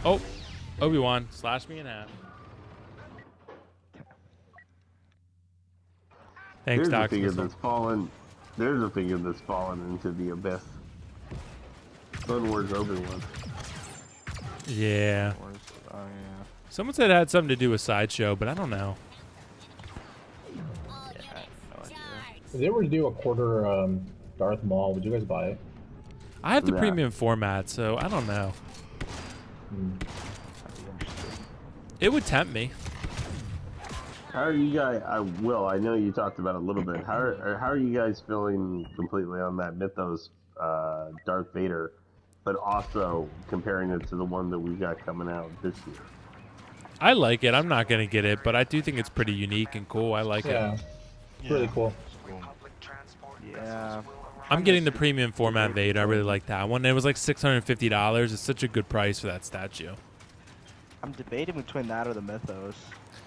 Oh, Obi-Wan slashed me in half. Thanks, There's a Doc. figure that's fallen. There's a figure that's fallen into the abyss. Clone Wars Obi-Wan. Yeah. Or is- Oh yeah. Someone said it had something to do with Sideshow, but I don't know. Yeah. I have no idea. If they were to do a quarter Darth Maul, would you guys buy it? I have the Yeah. premium format, so I don't know. That'd be interesting. It would tempt me. How are you guys? I know you talked about it a little bit. How are you guys feeling completely on that Mythos Darth Vader, but also comparing it to the one that we've got coming out this year? I like it. I'm not gonna get it, but I do think it's pretty unique and cool. I like Yeah. it. It's really cool. Yeah. I'm getting the premium format Vader. I really like that one. It was like $650. It's such a good price for that statue. I'm debating between that or the Mythos.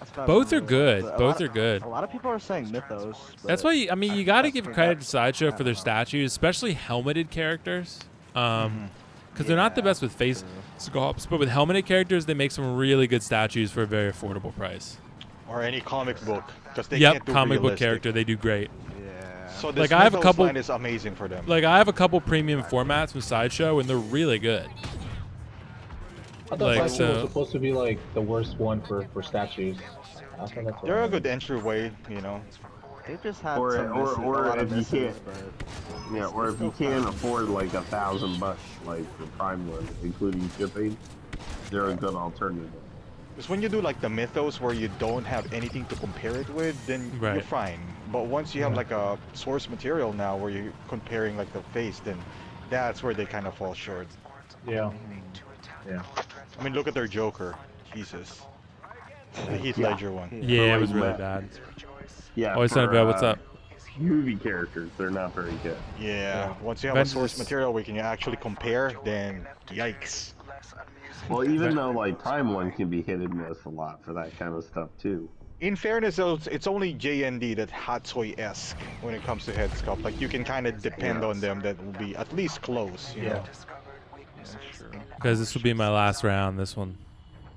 That's what Both I'm are good. but Both are good. A lot of people are saying Mythos. That's but why I mean you got to that's give me, credit that- to Sideshow I for their don't know. statues, especially helmeted characters. Because they're not the Yeah, best with face sculpts, but with helmeted characters, they make some really good statues for a very affordable price. Or any comic book, because they Yep, can't do comic book realistic. character, they do great. Yeah. So this Like, I have a Mythos couple- line is amazing for them. Like I have a couple premium formats from Sideshow, and they're really good. I thought Like, Sideshow so- was supposed to be like the worst one for statues. I thought that's what They're I a good heard. entryway, you know. They've just had Or- some or- misses, or a lot of if you misses, can't- but Yeah, or if you can't afford like $1,000, like the Prime one, including shipping, they're a good alternative. Because when you do like the Mythos where you don't have anything to compare it with, then you're Right. fine. But once you have like a source material now where you're comparing like the face, then that's where they kind of fall short. Yeah. Yeah. I mean, look at their Joker. Jesus. The Heath Yeah. Ledger one. Yeah, it was like really that. bad. Yeah. Always for, talking about what's up. Movie characters, they're not very good. Yeah. Once you have a Avengers- source material where you can actually compare, then yikes. Well, even though like Prime one can be hit and miss a lot for that kind of stuff too. In fairness, though, it's only JND that hot toy-esque when it comes to head sculpt. Like you can kind of depend on them that will be at least close. You know? Because this will be my last round. This one.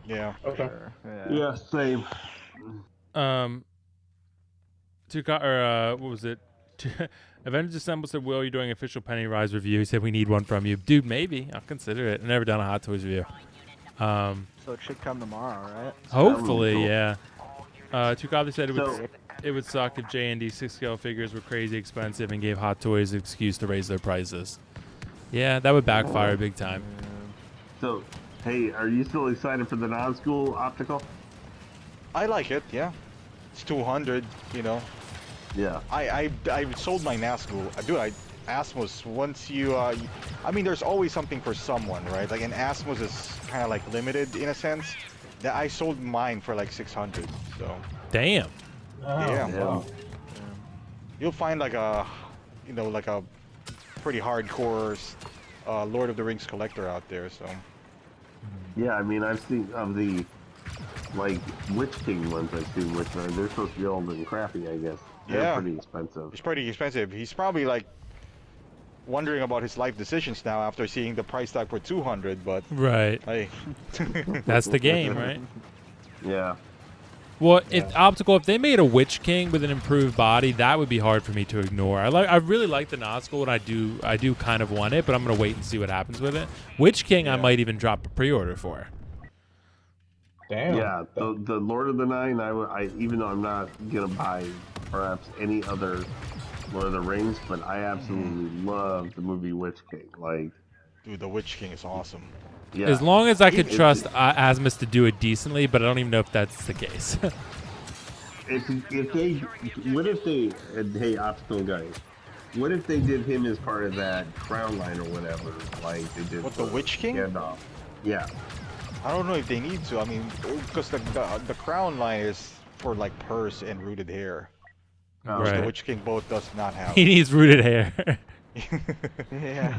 Yeah. Okay. sure. Yeah, same. What was it? Avengers Assemble said, "Will, you're doing official Pennywise review?" He said, "We need one from you, dude. Maybe I'll consider it. I've never done a Hot Toys review. So it should come tomorrow, right? Hopefully, cool. yeah." Tukov said So- it would suck if J&D 6-scale figures were crazy expensive and gave Hot Toys an excuse to raise their prices. Yeah, that would backfire big time. So, hey, are you still excited for the non-school optical? I like it. Yeah. It's 200. You know. Yeah. I sold my Nazgul. Dude, Asmus, once you, I mean, there's always something for someone, right? Like, and Asmus is kind of like limited in a sense. That I sold mine for like 600. So Damn. Oh, Yeah. wow. you'll find like a, like a pretty hardcore Lord of the Rings collector out there. So Yeah, I mean, I've seen of the like Witch King ones I've seen, which are they're supposed to be old and crappy, I guess. They're Yeah. pretty expensive. it's pretty expensive. He's probably like wondering about his life decisions now after seeing the price tag for 200. But Right. hey, That's the game, right? Yeah. Well, if they made a Witch King with an improved body, that would be hard for me to ignore. I really like the Nazgul, and I do kind of want it, but I'm gonna wait and see what happens with it. Witch King, I Yeah. might even drop a pre-order for. Damn. Yeah, the Lord of the Nine, I even though I'm not gonna buy perhaps any other Lord of the Rings, but I absolutely love the movie Witch King. Like, dude, the Witch King is awesome. yeah, As long as I could It- trust Asmus to do it decently, but I don't even know if that's the case. if they, what if they, and hey, optical guys, what if they did him as part of that crown line or whatever, like they did? What, the for Witch King? Gandalf? Yeah. I don't know if they need to. I mean, because the crown line is for like purse and rooted hair. Oh, Which Right. the Witch King both does not have. He needs rooted hair. Yeah.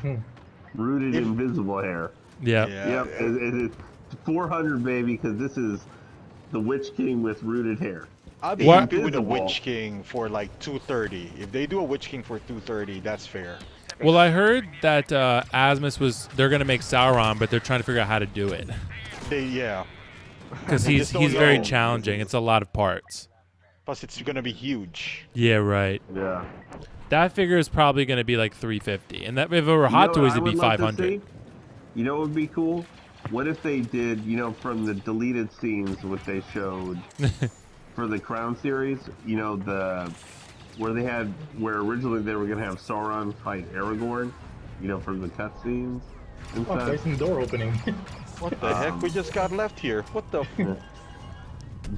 Rooted If- invisible hair. Yeah. Yep, it's 400, baby, because this is the Witch King with rooted hair. I'd be What? happy with a Invisible. Witch King for like 230. If they do a Witch King for 230, that's fair. Well, I heard that they're gonna make Sauron, but they're trying to figure out how to do it Yeah. because They he's just don't very know. challenging. It's a lot of parts. Plus, it's gonna be huge. Yeah, right. Yeah. That figure is probably gonna be like 350, and that if it were You Hot know what Toys, I it'd be would love to 500. see? You know what would be cool? What if they did, from the deleted scenes, what they showed for the Crown series, where originally they were going to have Sauron fight Aragorn, from the cutscenes and Oh, stuff. there's some door opening. What the heck? We just got left here. What the?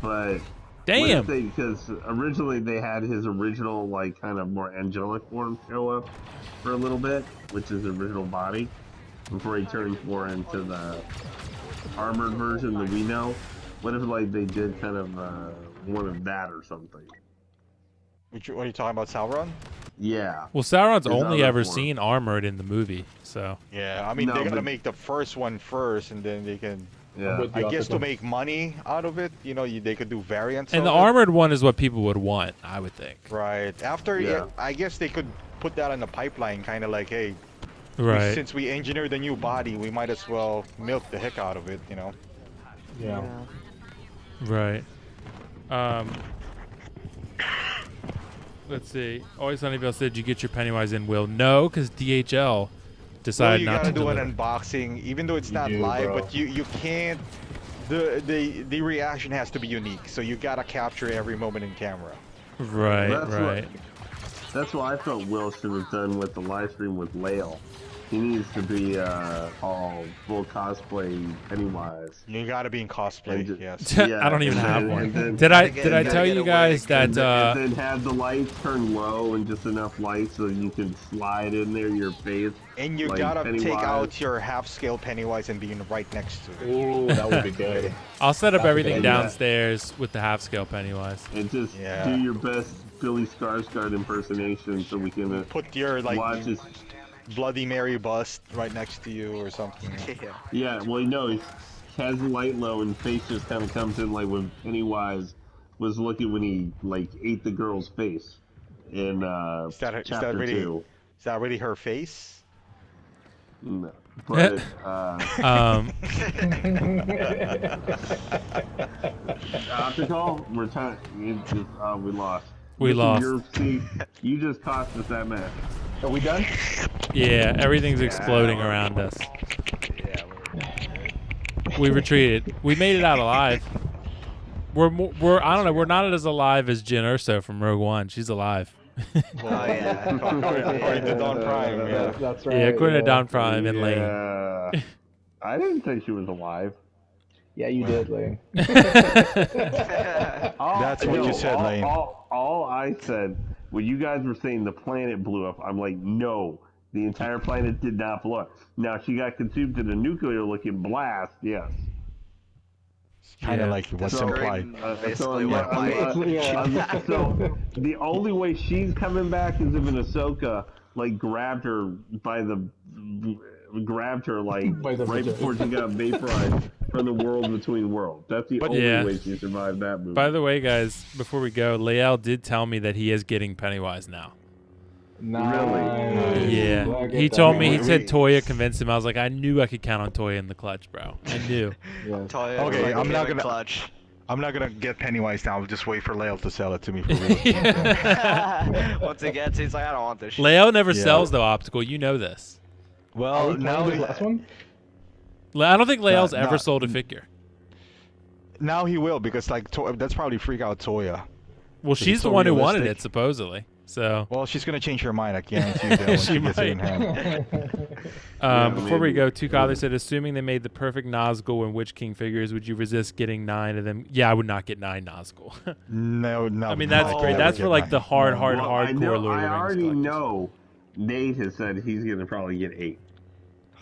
But Damn. because originally they had his original, like, kind of more angelic form show up for a little bit, which is the original body, before he turns more into the armored version that we know. What if, like, they did kind of one of that or something? What are you talking about, Sauron? Yeah. Well, Sauron's His only other ever form. seen armored in the movie, so Yeah. I mean, No, they gotta but- make the first one first, and then they can Yeah. I guess to make money out of it, you know, they could do variants. And of the it. armored one is what people would want, I would think. Right. After, Yeah. I guess they could put that in the pipeline, kind of like, hey, Right. since we engineered a new body, we might as well milk the heck out of it, you know. Yeah. Right. Let's see. Always Sunnyvale said, "Did you get your Pennywise in, Will?" No, because DHL Well, decided you not gotta to do deliver. an unboxing, even though it's not do, live, bro. but you can't. The reaction has to be unique, so you gotta capture every moment in camera. Right, That's right. That's what I felt Will should have done with the live stream with Lael. He needs to be all full cosplay Pennywise. You gotta be in cosplay, And ju- yes. I don't even and have then- one. and then- Did I Gotta did I get tell a you wig. guys that and then have the lights turn low and just enough light so you can slide in there your face. And you like gotta take Pennywise. out your half-scale Pennywise and be right next to it. Ooh, that would be good. I'll set up That's a everything good idea. downstairs with the half scale Pennywise. And just Yeah. do your best Billy Skarsgård impersonation so we can Put your watch his. Bloody Mary bust right next to you or something. Yeah. Yeah, well, no, he has the light low and face just kind of comes in like when Pennywise was looking when he like ate the girl's face in chapter really- 2. Is that really her face? No, but Optical, we're time. We lost. We lost. You just cost us that match. Are we done? Yeah, everything's exploding around us. We retreated. We made it out alive. We're I don't know. We're not as alive as Jyn Erso from Rogue One. She's alive. Oh yeah. According to Don Prime, yeah. That's right. Yeah, according to Don Prime and Lane. Yeah. I didn't think she was alive. Yeah, you did, Lane. That's what you said, Lane. All I said when you guys were saying the planet blew up, I'm like, no, the entire planet did not blow up. Now she got consumed in a nuclear-looking blast, yes. Kind of Yeah. like what's So- implied. Basically, yeah, what my so the only way she's coming back is if an Ahsoka like grabbed her like By the right vagina. before she got vaporized from the world between worlds. That's the only Yeah. way she survived that movie. By the way, guys, before we go, Lael did tell me that he is getting Pennywise now. Nice. Yeah, Well, I get he that. told me. He Wait, said wait. Toya convinced him. I was like, I knew I could count on Toya in the clutch, bro. I knew. Yes. Toya Okay, like I'm not David gonna- clutch. I'm not gonna get Pennywise now. I'll just wait for Lael to sell it to me for real. Once he gets, he's like, I don't want this shit. Lael never Yeah. sells though. Optical, you know this. Are Well, we playing this last one? I don't think Lael's Not- ever not- sold a figure. now he will because like that's probably freak out Toya. Well, it's she's the so one who wanted realistic. it, supposedly. So Well, she's gonna change her mind. I guarantee you that when She she gets it in might. hand. before we maybe. go, Two Collar said, assuming they made the perfect Nazgul and Witch King figures, would you resist getting 9 of them? Yeah, I would not get 9 Nazgul. No. I mean, that's no, great. never That's get for like mine. the hard, Well, I hardcore know, Lord of I the Rings already collectors. know Nate has said he's gonna probably get 8.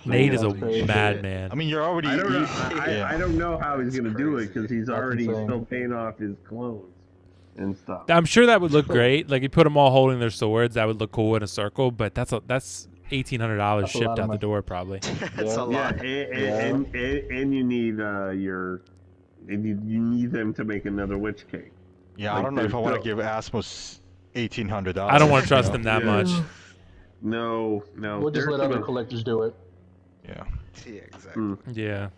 Nate is a That's crazy. madman. I mean, you're already. I don't know. yeah. I don't know how he's gonna do it crazy. because he's That's already insane. still paying off his clones and stuff. I'm sure that would look great. Like, you put them all holding their swords, that would look cool in a circle. But that's $1,800 That's a shipped lot of out the money. door, probably. That's a Yeah, lot. and you need you need them to make another Witch King. Yeah, I Like, don't know if I want to they're give Asmus $1,800. I don't want to trust them that Yeah. much. No. We'll just they're let other gonna- collectors do it. Yeah. Yeah, exactly. Mm. Yeah.